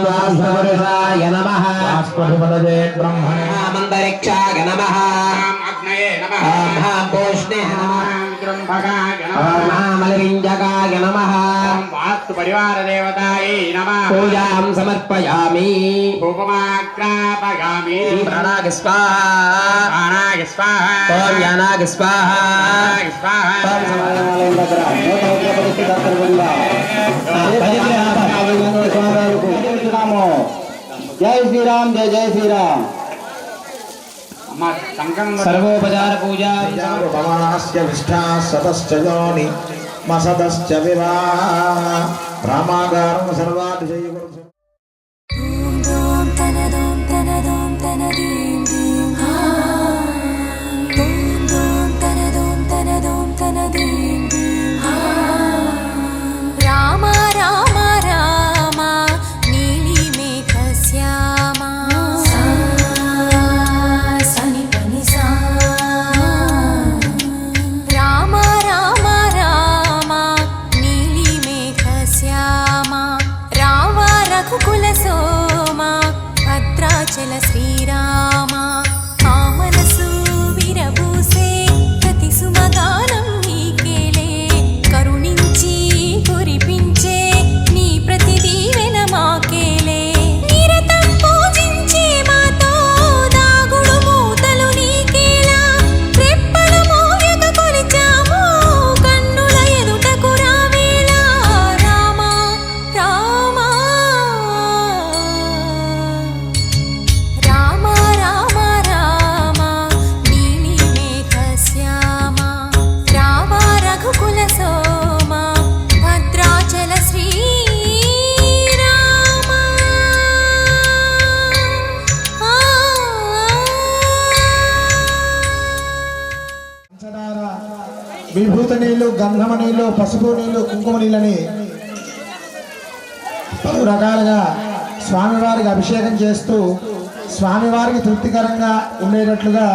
वास्तवपुरुषाय नमः वास्तवपदे ब्रह्मणे अन्तरिक्षाय नमः पोष्णे मलरिञ्जकाय नमः वास्तु परिवार देवतायै नमः पूजां समर्पयामि उपमाग्रापयामि प्राणाग स्वाहा प्राणाय स्वाहा ॐ ज्ञानाग स्वाहा జై శ్రీరామ్ జై జై శ్రీరామ్. सर्वोपचार पूजा भवास्य विष्ठा सतश्च योनि मसदश्च विवाह रामागारं सर्वातिशयगुरु ॐ दों तनदों तनदों तनदीं दीं ॐ दों तनदों तनदों तनदीं दीं राम राम राम नीलिमेघश्यामा सनि पनि सा राम राम राम नीलिमेघश्यामा राम रघुकुलसोमा భద్రాచల శ్రీరామ ఆ మనసు విరబూసే ప్రతి సుమగానం నీకేలే కరుణించి కురిపించే నీ ప్రతి దీవెన మాకేలే నిరతం పూజించే మాతో దాగుడు మూతలు నీకేలా రెప్పలు మోయక కొలిచాము కన్నుల ఎదుటకు రావేలా రామ రామ రామ రామ రామ నీలిమేఘశ్యామ రామ రఘుకుల సోమ భద్రాచల శ్రీరామ పంచదార విభూత నీళ్లు గంధమ నీళ్లు పసుపు నీళ్లు కుంకుమ నీళ్ళని పలు రకాలుగా స్వామివారికి అభిషేకం చేస్తూ స్వామివారికి తృప్తికరంగా ఉండేటట్లుగా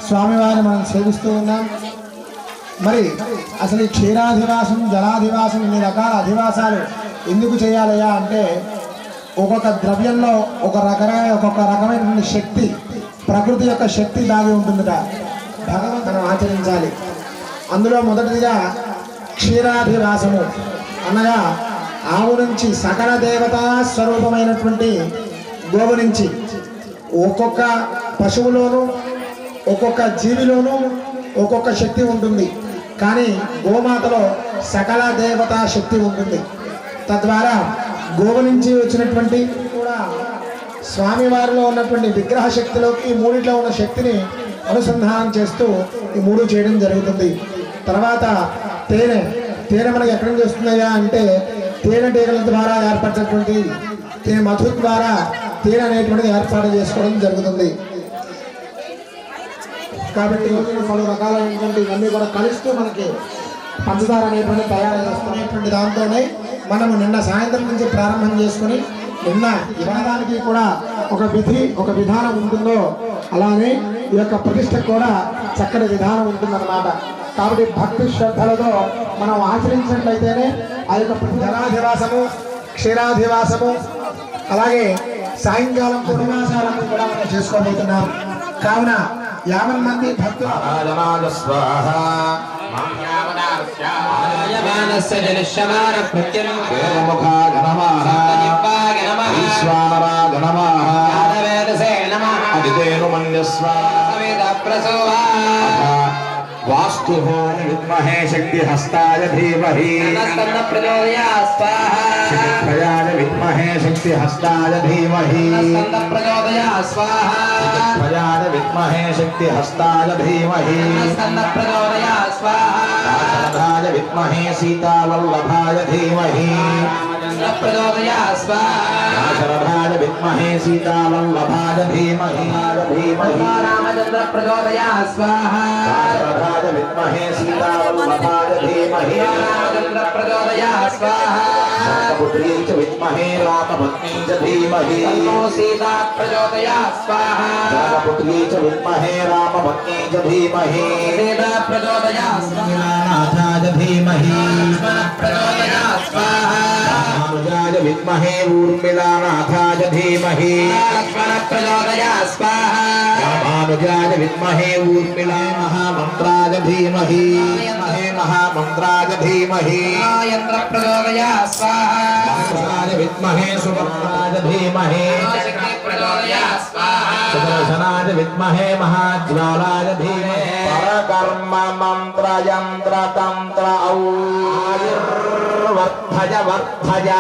స్వామివారిని మనం సేవిస్తూ ఉన్నాం. మరి అసలు ఈ క్షీరాధివాసం జలాధివాసం ఇన్ని రకాల అధివాసాలు ఎందుకు చేయాలయ్యా అంటే ఒక్కొక్క ద్రవ్యంలో ఒక్కొక్క రకమైనటువంటి శక్తి, ప్రకృతి యొక్క శక్తి దాగి ఉంటుందట. భగవంతుని ఆచరించాలి. అందులో మొదటిదిగా క్షీరాధివాసము అనగా ఆవు నుంచి సకల దేవతా స్వరూపమైనటువంటి గోవు నుంచి ఒక్కొక్క పశువులోనూ ఒక్కొక్క జీవిలోనూ ఒక్కొక్క శక్తి ఉంటుంది. కానీ గోమాతలో సకల దేవతా శక్తి ఉంటుంది. తద్వారా గోవు నుంచి వచ్చినటువంటి కూడా స్వామివారిలో ఉన్నటువంటి విగ్రహ శక్తిలోకి మూడిట్లో ఉన్న శక్తిని అనుసంధానం చేస్తూ ఈ మూడు చేయడం జరుగుతుంది. తర్వాత తేనె మనకి ఎక్కడి నుంచి వస్తుందయ్యా అంటే తేనెటీగల ద్వారా ఏర్పడినటువంటి మధు ద్వారా తేనె అనేటువంటిది ఏర్పాటు చేసుకోవడం జరుగుతుంది. కాబట్టి పలు రకాలైనటువంటి ఇవన్నీ కూడా కలుస్తూ మనకి పంచదార అనేటువంటి తయారు చేసుకునేటువంటి దాంతోనే మనము నిన్న సాయంత్రం నుంచి ప్రారంభం చేసుకుని నిన్న ఇవ్వడానికి కూడా ఒక విధి ఒక విధానం ఉంటుందో అలానే ఈ యొక్క ప్రతిష్టకు కూడా చక్కటి విధానం ఉంటుందన్నమాట. కాబట్టి భక్తి శ్రద్ధలతో మనం ఆచరించినట్లయితేనే ఆ యొక్క జలాధివాసము క్షీరాధివాసము అలాగే సాయంకాలం పుణ్యవాసాలను కూడా మనం చేసుకోబోతున్నాం. కావున 50 మంది భక్తులు वास्तु विद्महे शक्ति हस्ताय धीमहि प्रयाज विद्महे शक्ति हस्ताय धीमहि प्रयाज विद्महे शक्ति हस्ताय धीमहि राज विद्महे सीतावल्लभाय धीमहि राज विद्महे सीतावल्लभाय धीमहि रामचंद्र प्रचोदयात् स्वाहा विद्महे सीतावल्लभाय धीमहि रामचंद्र प्रचोदयात् स्वाहा पुत्री च विद्महे रामपत्नी च धीमहि तन्नो सीता प्रचोदयात् स्वाहा पुत्री च विद्महे रामपत्नी च धीमहि सीता प्रचोदयात् स्वाहा नाथाय धीमहि प्रचोदयात् स्वाहा रामानुजाय विद्महे ऊर्मिलानाथाय धीमहि प्रचोदयात् स्वाहा रामानुजाय विद्महे ऊर्मिला महामन्त्राय धीमहि महामन्त्राय धीमहि यन्त्र प्रचोदयात् स्वाहा रामानुजाय विद्महे सुवर्णाय धीमहि प्रचोदयात् स्वाहा सुदर्शनाय विद्महे महाज्वालाय धीमहि परकर्म मंत्र यंत्र तंत्र और्वर्धय वर्धय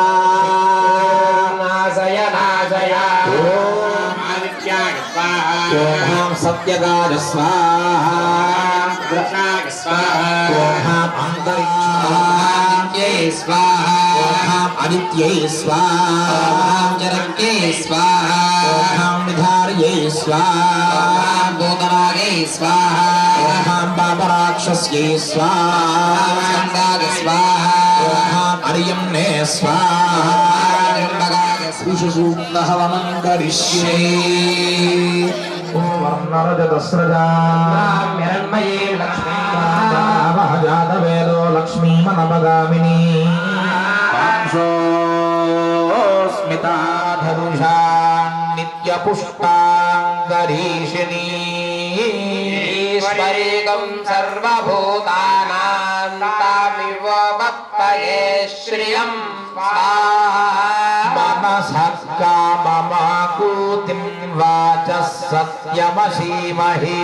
नाशय नाशय आदित्याय स्वाहा ओम सत्यगाय स्वाहा कृष्णाय स्वाहा ओम अंतरिक्षाय स्वाहा ओम आदित्यै स्वाहा जरके स्वाहा ओम विधार्यै स्वाहा भूतरागे स्वाहा ओम पापराक्षस्यै स्वाहा स्वाहा अर्यम्ने स्वाहा सूक्तहवनं करिष्ये ओम वर्णरजतस्रजा हिरण्मये लक्ष्मी जातवेदो लक्ष्मीमनपगामिनी स्मिताधनुषा नित्यपुष्टाङ्गरीषिणी ईश्वरीकं सर्वभूतानां तामिव वक्तये श्रियं मनसत्काममाकूतिं वाचः सत्यमसीमहि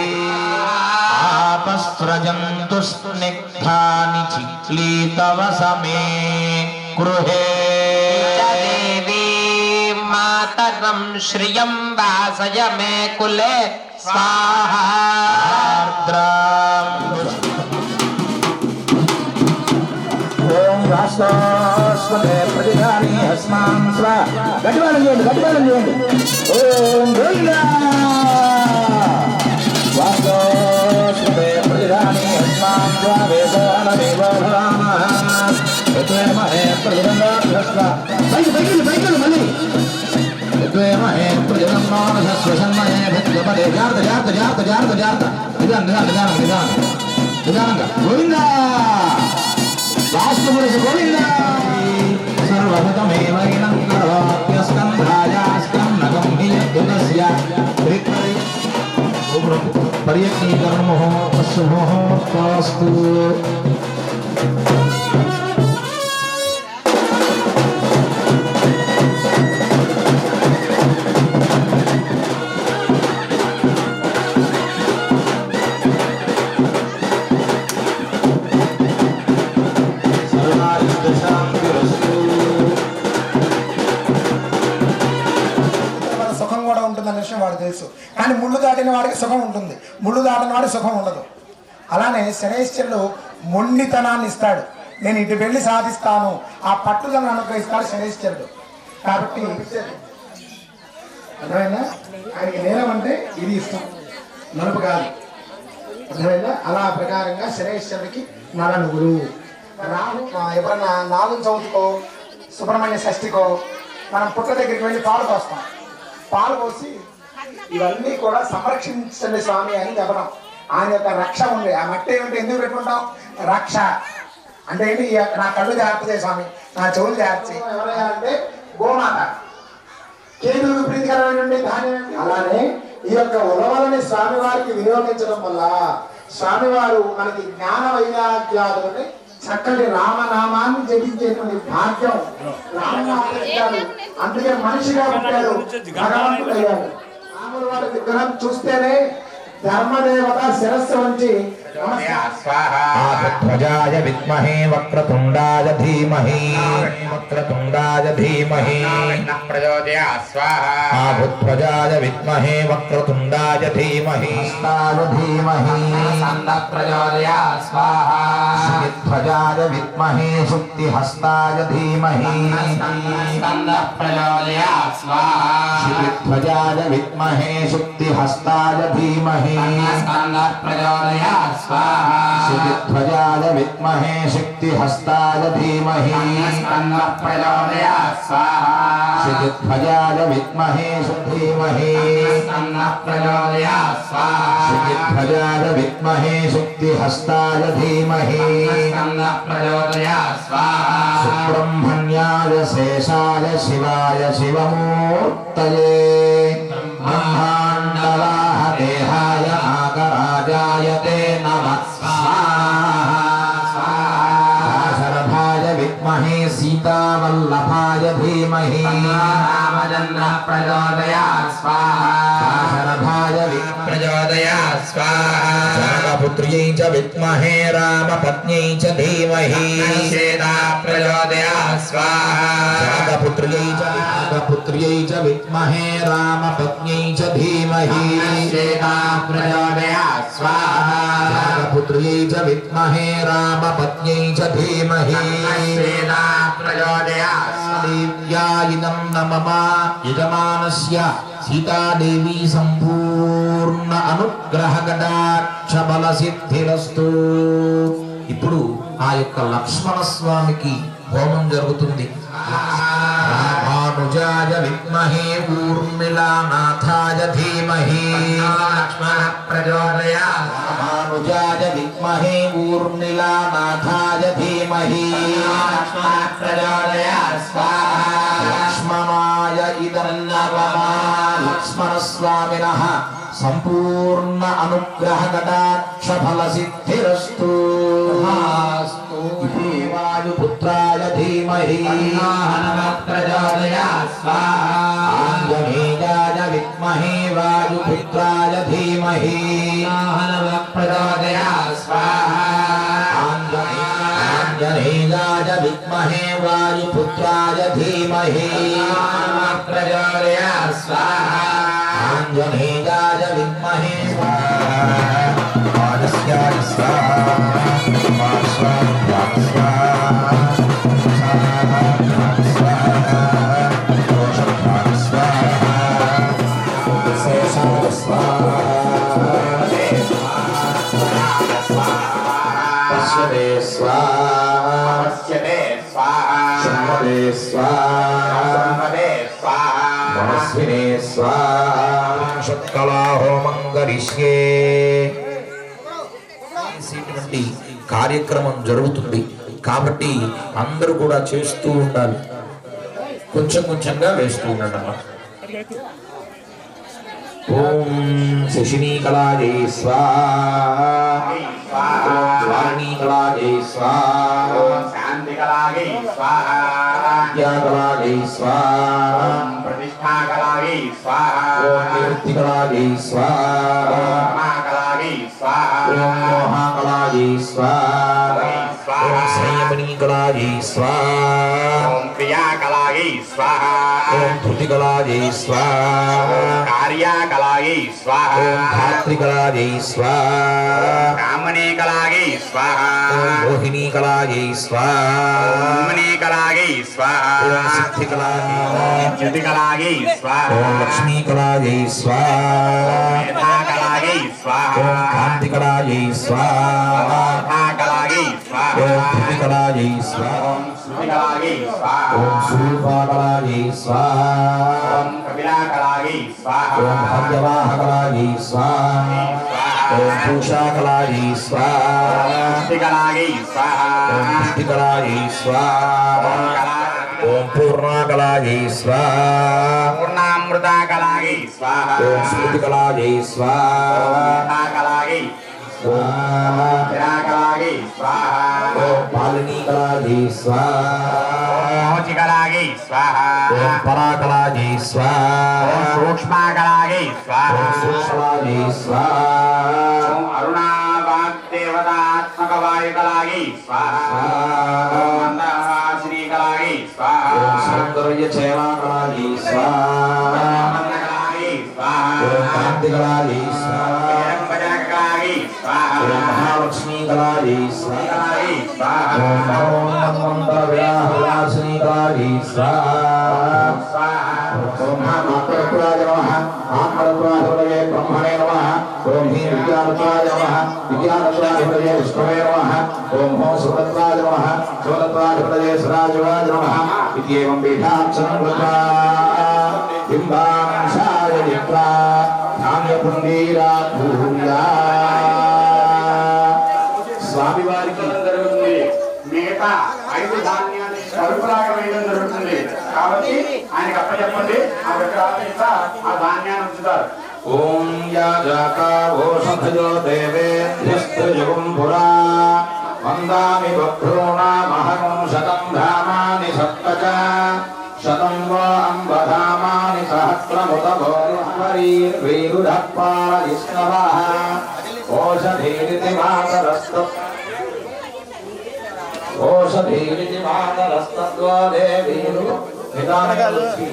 आपस्रजन्तु स्निग्धानि चिक्लीतव समे गृहे देवी मातरं श्रियं वासय मे कुले स्वाहा ఓం రాష్ట్రస్వతే ప్రతిగాని అస్మాన్ స్వ గట్టివాళ్ళం చేయండి ఓం గోవిందా వాస్తవస్వతే ప్రతిగాని అస్మాన్ స్వ వేదానమేవ భవామః యత్వేమహే ప్రతిదండాభ్యస్వ పైకి మళ్ళీ యత్వేమహే ప్రతిదండాభ్యస్వసన్మహే భక్తపదే జాగ్రత్త నిదానంగా గోవిందా రాష్ట్రపురుష గోవింద సర్వగతమేవ ఇనం కరోప్యస్కంధాయాస్కం నగం హియద్దుతస్య పర్యక్నీకరణమోహో శుభోస్తు సుఖం కూడా ఉంటుందనే విషయం వాడు తెలుసు. కానీ ముళ్ళు దాటిన వాడికి సుఖం ఉంటుంది, ముళ్ళు దాటిన వాడికి సుఖం ఉండదు. అలానే శనైశ్వరుడు మొండితనాన్ని ఇస్తాడు. నేను ఇటు వెళ్ళి సాధిస్తాను, ఆ పట్టుదలను అనుగ్రహిస్తాడు శనైశ్వరుడు. కాబట్టి అర్థమైందా? ఆయనకి నీలం అంటే ఇది ఇష్టం, నలుపు కాదు. అర్థమైందా? అలా ప్రకారంగా శనైశ్వరుడికి నల నువ్వులు. రాహు ఎప్పుడన్నా నాగుల చవితికో సుబ్రహ్మణ్య షష్ఠికో మనం పుట్ట దగ్గరికి వెళ్ళి పాలు పోస్తాం. పాలు పోసి ఇవన్నీ కూడా సంరక్షించండి స్వామి అని చెప్పడం. ఆయన యొక్క రక్ష ఉంది. ఆ మట్టి ఏమిటి, ఎందుకు పెట్టుకుంటాం? రక్ష అంటే ఏంటి? నా కళ్ళు జాగ్రత్త చేయ స్వామి, నా చెవులు జాగ్రత్త చేయి. ఎవరయ్యా అంటే గోమాత. కేతువుకు ప్రీతికరమైనటువంటి ధాన్యం. అలానే ఈ యొక్క ఉలవలని స్వామివారికి వినియోగించడం వల్ల స్వామివారు మనకి జ్ఞాన వైరాగ్యాలని చక్కటి రామనామాన్ని జపించేటువంటి భాగ్యం రామనామాలు. అందుకే మనిషిగా పుట్టాడు, భగవంతుడు అయ్యాడు. రాముడు వారి విగ్రహం చూస్తేనే ధర్మదేవత శిరస్సు వంచి ధ్వజాయ విద్మహే వక్రతుండాయ ధీమహి ప్రచోదయాత్ స్వాహా ధ్వజాయ విద్మహే వక్రతుండాయ ధీమహి ప్రచోదయాత్ స్వాహా ధ్వజాయ విద్మహే శుక్తిహస్తాయ ధీమహి ప్రచోదయాత్ స్వాహా ధ్వజాయ విద్మహే శుక్తిహస్తాయ ధీమహి ప్రచోదయాత్ स्वाहा शिखध्वजाय विद्महे शक्तिहस्ताय धीमहि तन्नः प्रचोदयात् स्वाहा शिखध्वजाय विद्महे धीमहि तन्नः प्रचोदयात् स्वाहा शिखध्वजाय विद्महे शक्तिहस्ताय धीमहि तन्नः प्रचोदयात् स्वाहा सुब्रह्मण्याय शेषाय शिवाय शिवमूर्तये ब्रह्माण्डवाह देहाय नागराजाय ते नमः स्वाहा शरभाय विद्महे सीतावल्लभाय धीमहि रामचन्द्रः प्रचोदयात् स्वाहा शरभाय प्रचोदयात् स्वाहा जनकपुत्र्यै च विद्महे रामपत्न्यै च धीमहि सीता प्रचोदयात् स्वाहा जनकपुत्र्यै च विद्महे रामपत्न्यै च धीमहि सीता प्रचोदयात् स्वाहा जनकपुत्र्यै च विद्महे रामपत्न्यै च धीमहि सीता प्रचोदयात् देव्यायिनं नमः यजमानस्य सीतादेवी సంపూర్ణ అనుగ్రహ కటాక్ష బల సిద్ధిరస్తు. ఇప్పుడు ఆ యొక్క లక్ష్మణ స్వామికి హోమం జరుగుతుంది. రామానుజాయ విద్మహే ఊర్మిళానాథాయ ధీమహి లక్ష్మణ ప్రచోదయాత్ రామానుజాయ విద్మహే ఊర్మిళానాథాయ ధీమహి లక్ష్మణ ప్రచోదయాత్ స్వాహా లక్ష్మణాయ ఇదం నమః. లక్ష్మణ స్వామినః సంపూర్ణ అనుగ్రహ కటాక్ష ఫల సిద్ధిరస్తు. వాయుపుత్రాయ ధీమహి ప్రచోదయాత్ స్వాహా ఆంజనేయాయ విద్మహే వాయుపుత్రాయ ధీమహి ప్రచోదయాత్ స్వాహా ఆంజనేయాయ విద్మహే వాయుపుత్రాయ ధీమహి ప్రచోదయాత్ స్వాహా ఆంజనేయాయ విద్మహే వాయుస్యాయ స్వాహా పశ్యతే స్వాహా పశ్యతే స్వాహా శంభతే స్వాహా సంపదే స్వాహా మనస్వినే స్వాహా షట్కళా హోమం కరిష్యే. ఇటువంటి కార్యక్రమం జరుగుతుంది కాబట్టి అందరూ కూడా చేస్తూ ఉండాలి. కొంచెం కొంచెంగా వేస్తూ ఉండండి అన్నమాట. ఓం శశినీకళాయై స్వాహా వారణీకళాయై స్వాహా శాంతికళాయై స్వాహా విద్యాకళాయై స్వాహా ప్రతిష్టాకళాయై స్వాహా కీర్తికళాయై స్వాహా కళాయై స్వాహా ఓం మోహాకళాయై స్వాహా ఓం సంయమనీకళాయై స్వాహా ఓం క్రియాకళాయై స్వాహా ఓం ధృతికళాయై స్వాహా కార్యాకళాయై స్వాహా ఓం ధాత్రికళాయై స్వాహా బ్రాహ్మణే కళాయై స్వాహా ఓం మోహినీకళాయై స్వాహా బ్రహ్మణే కళాయై స్వాహా ఓం సిద్ధికళాయై జ్యోతికళాయై స్వాహా ఓం లక్ష్మీకళాయై స్వాహా మేధాకళాయై స్వాహా ఓం కాంతికళాయై స్వాహా కళాయై స్వాహా ఓం ధృతికళాయై స్వాహా శృతికళాయై స్వాహా ఓం స్వరూపాకళాయై స్వాహా ఓం కపిలాకళాయై స్వాహా ఓం భవ్యవాహకళాయై స్వాహా ఓం పూషాకళాయై స్వాహా పుష్టికళాయై స్వాహా ఓం పుష్టికళాయై స్వాహా ఓం పూర్ణాకళాయై స్వాహా పూర్ణామృతాకళాయై స్వాహా ఓం స్మృతికళాయై స్వాహా కళాయై స్వాహా కళాయై స్వాహా ఓం పాలినీకళాయై స్వాహా మోచికళాయై స్వాహా ఓం పరాకళాయై స్వాహా సూక్ష్మకళాయై స్వాహా ఓం సూక్ష్మకళాయై స్వాహా ఓం అరుణావాగ్దేవతాత్మక వాయుకళాయై స్వాహా ఓం మందహాసినీకళాయై స్వాహా ఓం సౌందర్యచేవాకళాయై స్వాహా కళాయై స్వాహా ఓం కాంతికళాయై స్వాహా కళాయై శ్రీకళాగి స్వాహ మహాలక్ష్మీ కళాయి శ్రీకళాగి స్వాహ విలాసిని కళాయి మాతృపురాజ నమః ఆత్మరత్వాధిపతయే బ్రహ్మణే నమః ఓం హీ విద్యారత్వాయ నమః విద్యారత్వాధిపతయే విష్ణవే నమః ఓం హో సురత్వాయ నమః సురత్వాధిపతయే సురాజవాయ నమః ఇత్యేవం పీఠార్చనం కృత్వా బింబాంశాయ దిత్వా ధాన్యపుండీరా భూయా స్వామివారికి జరుగుతుంది మిగతా 5 ధాన్యాన్ని సరుకులాగా వేయడం జరుగుతుంది కాబట్టి ఆయనకి అప్పచెప్పండి ఆ విగ్రహాల ఆ ధాన్యాన్ని ఉంచుతారు ఓం యాజకావోషధయో దేవేభ్యస్త్రయుగం పురా వందామి బభ్రూణామహం శతం ధామాని సప్తచ శతం వా అంబధామాని సహస్రముతభోర్వరీర్వీరుధత్పాలయిష్ణవః ఓషధీరితి మాతరస్తు ఓషధీరితి మాతరస్తద్వా దేవీరు నిదానగలసి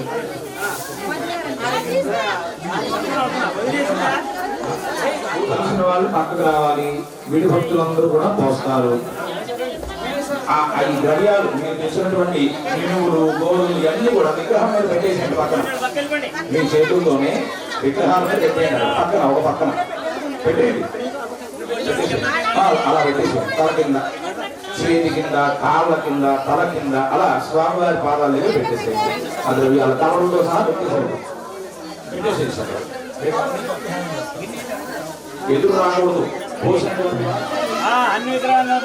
తెలిసిన వాళ్ళు పక్కకు రావాలి. విడి భక్తులందరూ కూడా పోస్తారు. ఈ ద్రవ్యాలు మీరు తెచ్చినటువంటి మినువులు గోధులు ఇవన్నీ కూడా విగ్రహం మీద పెట్టేసేయండి. పక్కన మీ చేతుల్లోనే విగ్రహాల మీద పెట్టేయండి. పక్కన ఒక పక్కన పెట్టేయండి. అలా పెట్టేసేయండి. తల కింద, చేతి కింద, కాళ్ళ కింద, తల కింద అలా స్వామివారి పాదాల దగ్గర పెట్టేసేయండి. ఆ ద్రవ్యాలు కవరులతో సహా పెట్టేసేయండి. పెట్టేసేసారు. ఎదురు రాకూడదు. పోసినటువంటి అన్ని విగ్రహాలు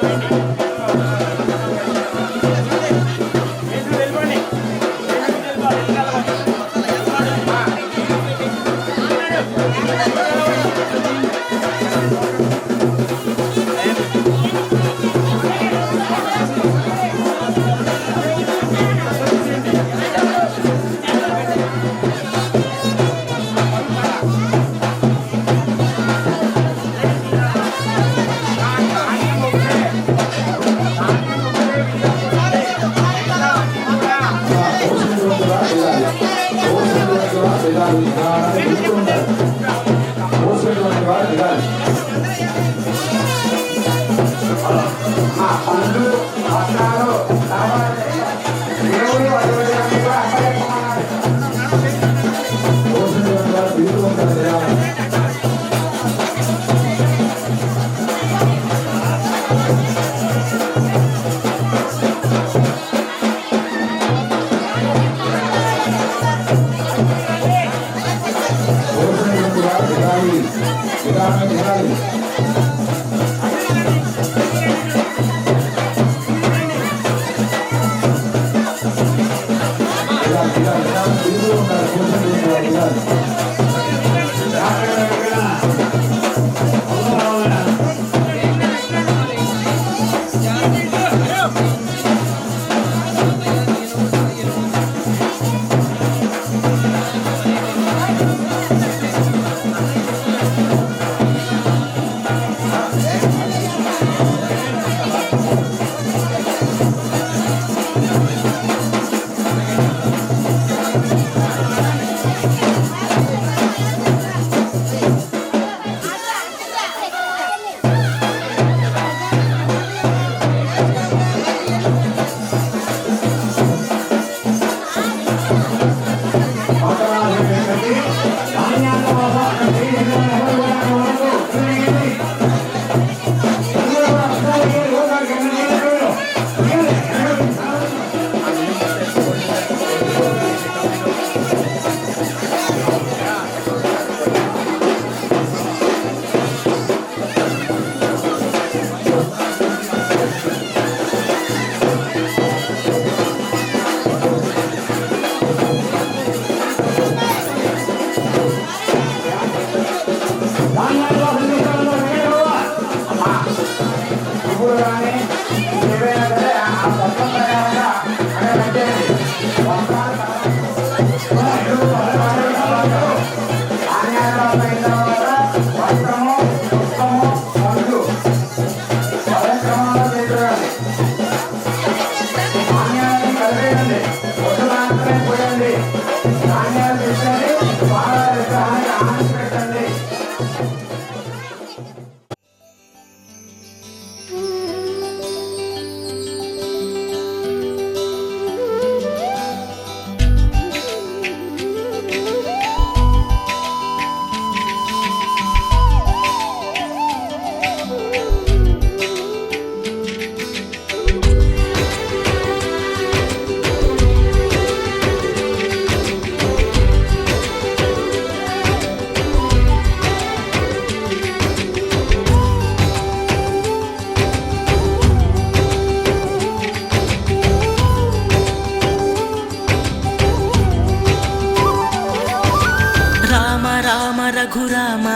రఘురామ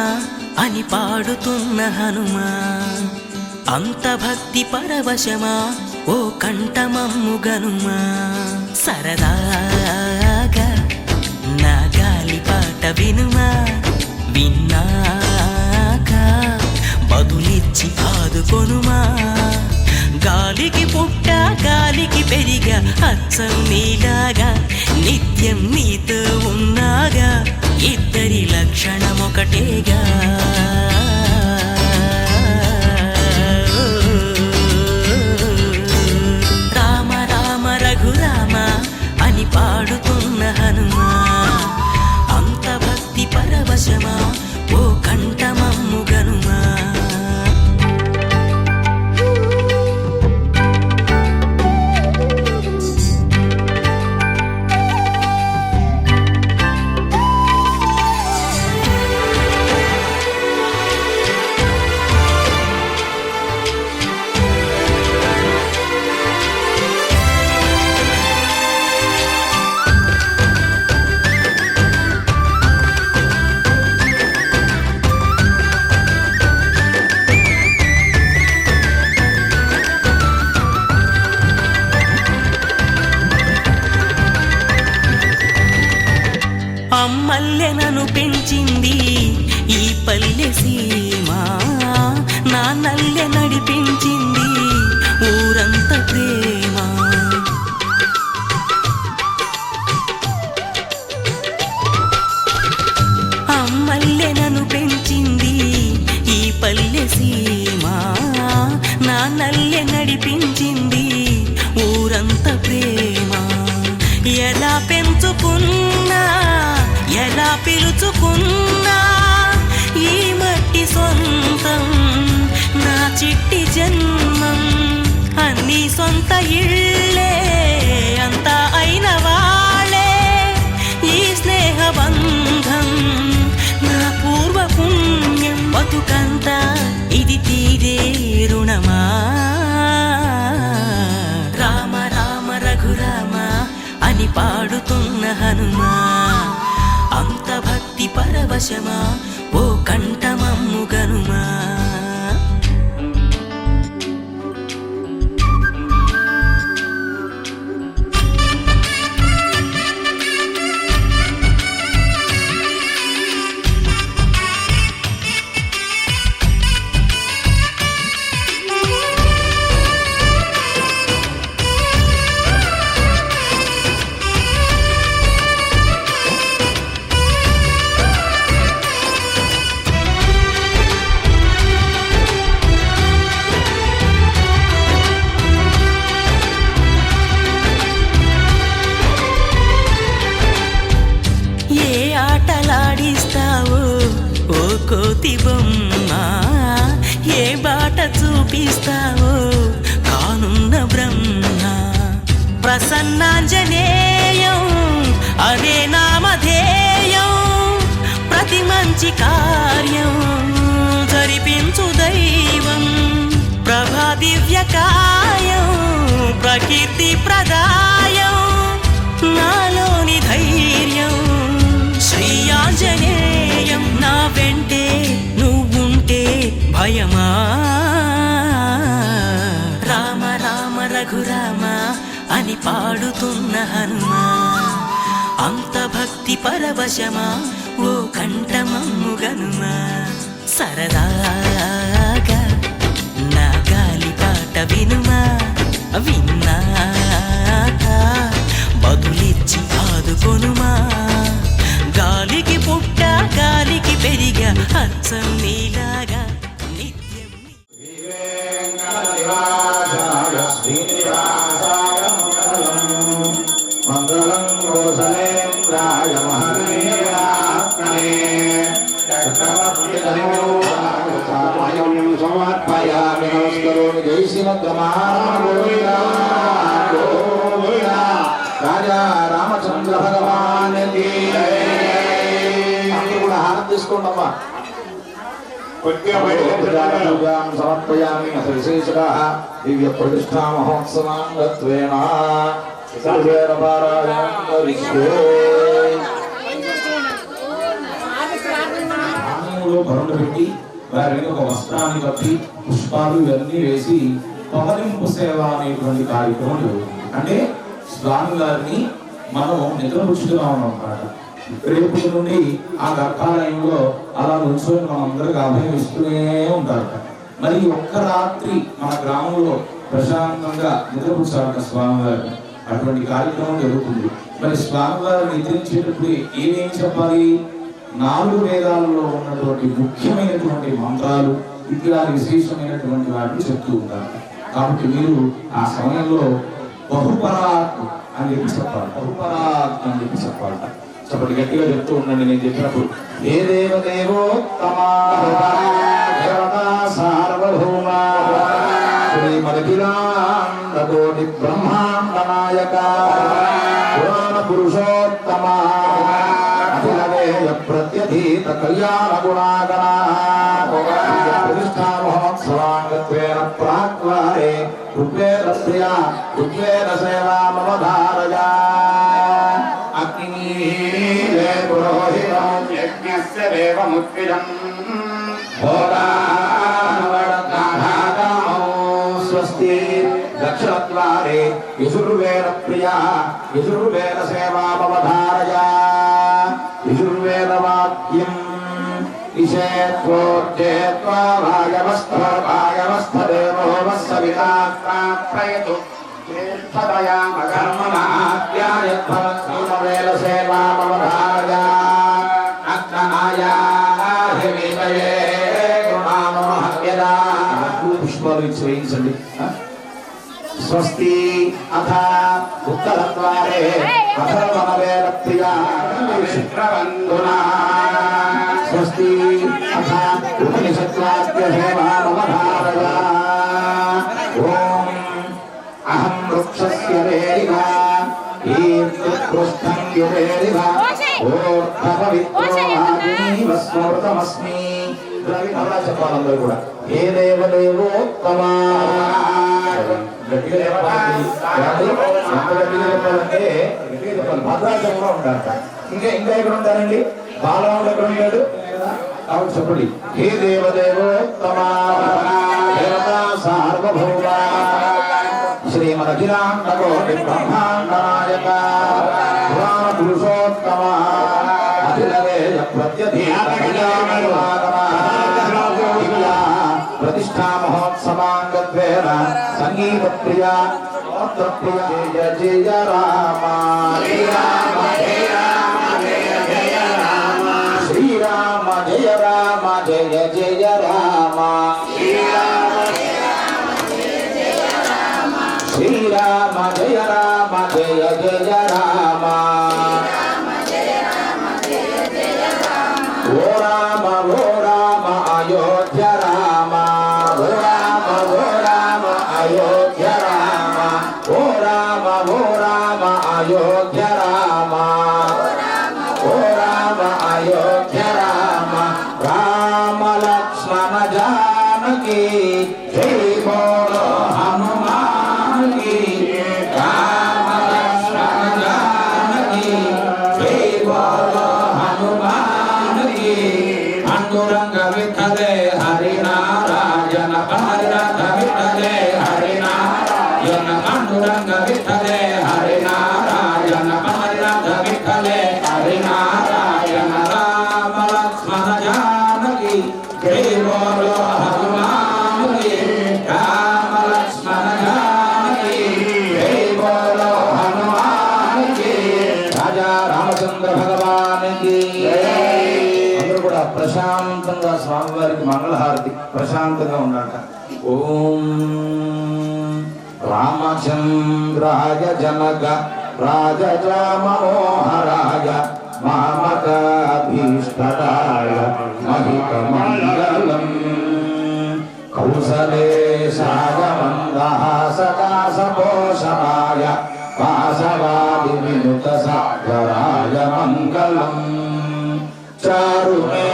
అని పాడుతున్న హనుమా అంత భక్తి పరవశమా ఓ కంఠమమ్ము గనుమా సరదాగా నా గాలి పాట వినుమా విన్నాక బదులిచ్చి ఆదుకొనుమా గాలికి పుట్ట గాలికి పెరిగా అచ్చం నీలాగా నిత్యం నీతో ఉన్నాగా ఇద్దరి లక్షణం ఒకటేగా రామ రామ రఘురామ అని పాడుతున్న హనుమా అంత భక్తి పరవశమా ఓ కంఠమమ్ము గనుమా అమ్మల్లెనను పెంచింది ఈ పల్లె సీమ నా నల్లె నడిపించింది ఊరంత ప్రేమ అమ్మల్లెనను పెంచింది ఈ పల్లె సీమ నా నల్లె నడిపించింది ఊరంత ప్రేమ ఎలా పెంచుకున్నా ఎలా పిలుచుకున్నా ఈ మట్టి సొంతం నా చిట్టి జన్మం అన్ని సొంత ఇళ్ళే అంతా అయిన వాళ్ళే ఈ స్నేహ బంధం నా పూర్వ పుణ్యం బతుకంతా ఇది తీరే రుణమా రామ రామ రఘురామ అని పాడుతున్న హనుమా అంత భక్తి పరవశమా ఓ కంఠమమ్ము గనుమా కోతి బొమ్మ ఏ బాట చూపిస్తావో కానున్న బ్రహ్మ ప్రసన్నాంజనేయం అదే నామధేయం ప్రతి మంచి కార్యం జరిపించు దైవం ప్రభా దివ్యకాయం ప్రకీర్తి ప్రదాయం నాలోని ధైర్యం శ్రీ ఆంజనేయం నా వెంటే నువ్వుంటే భయమా రామ రామ రఘురామ అని పాడుతున్న హనుమా అంత భక్తి పరవశమా ఓ కంఠమమ్ము గనుమా సరదాగా నా గాలి పాట వినుమా విన్నాక బదులిచ్చి ఆదుకొనుమా గాలికి పుట్ట గాలికి పెరిగా అచ్చం నీలాగా నిత్యం మంగళం గోసలేంద్రాయ మహనీయాత్మనే సమర్పయామి నమస్కరోమి జై శ్రీమద్రమణ రాజా రామచంద్ర భగవాన్ కూడా హారం తీసుకోండమ్మా సమర్పయామి విశేష దివ్య ప్రతిష్టా మహోత్సవాంగత్వేన ఆలయంలో పరులు పెట్టి వారి ఒక వస్త్రాన్ని కప్పి పుష్పాలు ఇవన్నీ వేసి పవలింపు సేవ అనేటువంటి కార్యక్రమం జరుగుతుంది. అంటే స్వామి గారిని మనం నిద్రపుచ్చుతున్నాం అన్నమాట. రేపు నుండి ఆ గర్భాలయంలో అలా నుంచొని మనం అందరికి అభయం ఇస్తూనే ఉంటారు. మరి ఒక్క రాత్రి మన గ్రామంలో ప్రశాంతంగా నిద్రపుచ్చారట స్వామివారిని. అటువంటి కార్యక్రమం జరుగుతుంది. మరి స్వామివారు నిద్రించేటప్పుడు ఏమేమి చెప్పాలి? 4 వేదాలలో ఉన్నటువంటి ముఖ్యమైనటువంటి మంత్రాలు ఇట్లాంటి విశేషమైనటువంటి వాటిని చెప్తూ ఉంటారు. కాబట్టి మీరు ఆ సమయంలో బహుపరాత్ అని చెప్పి చెప్పాలి. బహుపరాత్ అని చెప్పి చెప్పాలట. చెప్పండి, గట్టిగా చెప్తూ ఉండండి నేను చెప్పినప్పుడు. ఏ దేవదేవోత్తమా దేవతా సార్వభౌమా శ్రీమదఖిలాండకోటి బ్రహ్మాండ నాయక పురాణ పురుషోత్తమా అఖిల వేద ప్రత్యధీత కళ్యాణ గుణాగణ ప్రతిష్టా మహోత్సవాంగత్వేన ప్రాక్వారే ఋగ్వేద ప్రియా ఋగ్వేద సేవా మమ ధారయా అగ్నిలే పురోహితం యజ్ఞస్య దేవముత్విజం స్వస్తి దక్షిణద్వారే యజుర్వేద ప్రియా యజుర్వేద సేవా మమ ధారయా యజుర్వేద వాక్యం ఇషేత్వోర్జేత్వా భాగవస్థదేవో వస్సవితా ప్రాప్రయతు పుష్పాలు ఇచ్చి వేయించండి. స్వస్తి అథ ఉత్తరద్వారే అథర్వణవేద ప్రియా విశ్రవందునా స్వస్తి అథ ఉపనిషద్వాక్య సేవా మమ ధారయా ఓం అహం వృక్షస్య వేరివ కీర్తిపృష్టం యువేరివ ఓర్ధపవిత్రోహాదీవ స్మృతమస్మి. అలా చెప్పాలందరూ కూడా. ఏ దేవదేవోత్తమా గట్టిగా చెప్పాలంటే భద్రాచలంలో ఉంటారట. ఇంకా ఎక్కడ ఉంటారండి? బాలరాముడు ఎక్కడ ఉంటాడు? కాబట్టి చెప్పండి. హే దేవదేవోత్తమా దేవతా సార్వభౌమా శ్రీమదఖిలాండకోటి బ్రహ్మాండ నాయక పురాణ పురుషోత్తమా అఖిల వేద ప్రత్యధీత కళ్యాణ గుణాగణ ప్రతిష్టా మహోత్సవాంగత్వేన సంగీత ప్రియా స్తోత్ర ప్రియ జయ జయ రామ శ్రీరామ జయ రామ జయ జయ రామ శ్రీరామ జయ రామ జయ జయ రామ శ్రీరామ జయ రామ జయ జయ రామ ఓ రామ అయోధ్య రామ ఓ రామ అయోధ్య రామ ఓ రామ అయోధ్య రామ ఓ రామ అయోధ్య రామ రామ లక్ష్మణ జానకి జై బోలో హనుమాన్ కి రామ లక్ష్మణ జానకి జై బోలో హనుమాన్ కి పాండురంగ విఠలే హరి నారాయణ పాండురంగ విఠలే హరి నారాయణ పాండురంగ విఠలే హరి నారాయణ పాండురంగ విఠలే హరి నారాయణ రామ లక్ష్మణ జానకి జై బోలో హనుమాన్ కి రామ లక్ష్మణ జానకి జై బోలో హనుమాన్ కి రాజా రామచంద్ర భగవాన్ కి అందరూ కూడా ప్రశాంతంగా స్వామివారికి మంగళహారతి ప్రశాంతంగా ఉన్నాక. ఓం రామచంద్రాయ జనక రాజజామోహరాయ మామకాభీష్టదాయ మహితమంగళం కౌసలేశాయ మందహాసదాసపోషణాయ వాసవాది వినుత సాగరాయ మంగళం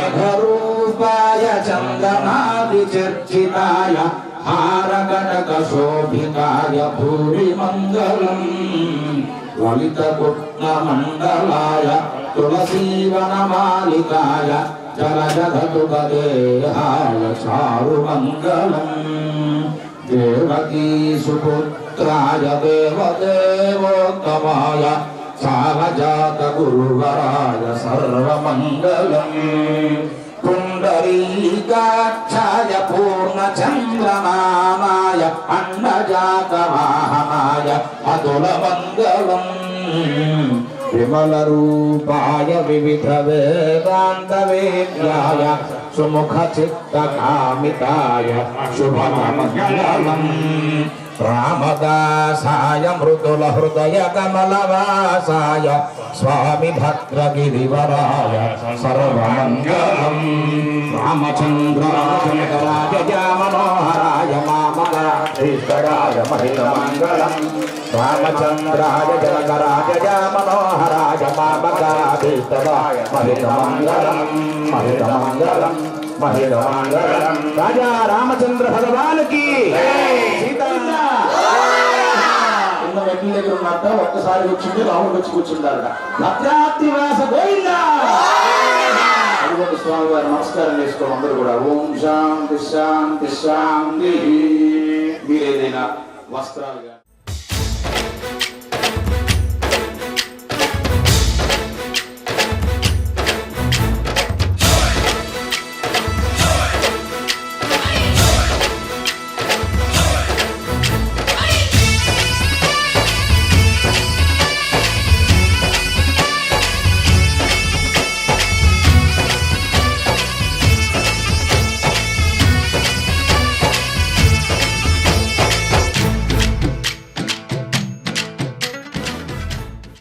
చారుమేఘరూపాయ చందనాది చర్చితాయ హారకటక శోభితాయ భూరి మంగళం లలిత గుప్త మండలాయ తులసీవనమాలికాయ జలజగతు గదేహాయ చారుమంగళం దేవకీ సుపుత్రాయ దేవదేవోత్తమాయ సావజాత గురువరాయ సర్వమంగళం పుండరీకాక్షాయ పూర్ణచంద్రనామాయ అండజాత వాహనాయ అతులమంగళం విమల రూపాయ వివిధ వేదాంత వేద్యాయ సుముఖ చిత్త కామితాయ శుభమంగళం రామదాసాయ మృదుల హృదయ కమలవాసాయ స్వామి భద్రగిరివరాయ సర్వమంగళం రామచంద్రాయ మనోహరాయ మామగాధీశ్వరాయ మహిళమంగళం రామచంద్రాయ జనకరాయ మనోహరాయ మామగాధీశ్వరాయ మహిళమంగళం మహిళమంగళం మహిళమంగళం రాజా రామచంద్ర భగవానుకి మెట్ల దగ్గర ఉన్నట్ట ఒక్కసారి వచ్చింది రాముడు వచ్చి కూర్చుంటారట నత్రాత్రివాస గోవిందా అటువంటి స్వామి వారి నమస్కారం చేసుకోండి అందరూ కూడా ఓం శాంతి శాంతి శాంతి మీరేదైనా వస్త్రాలు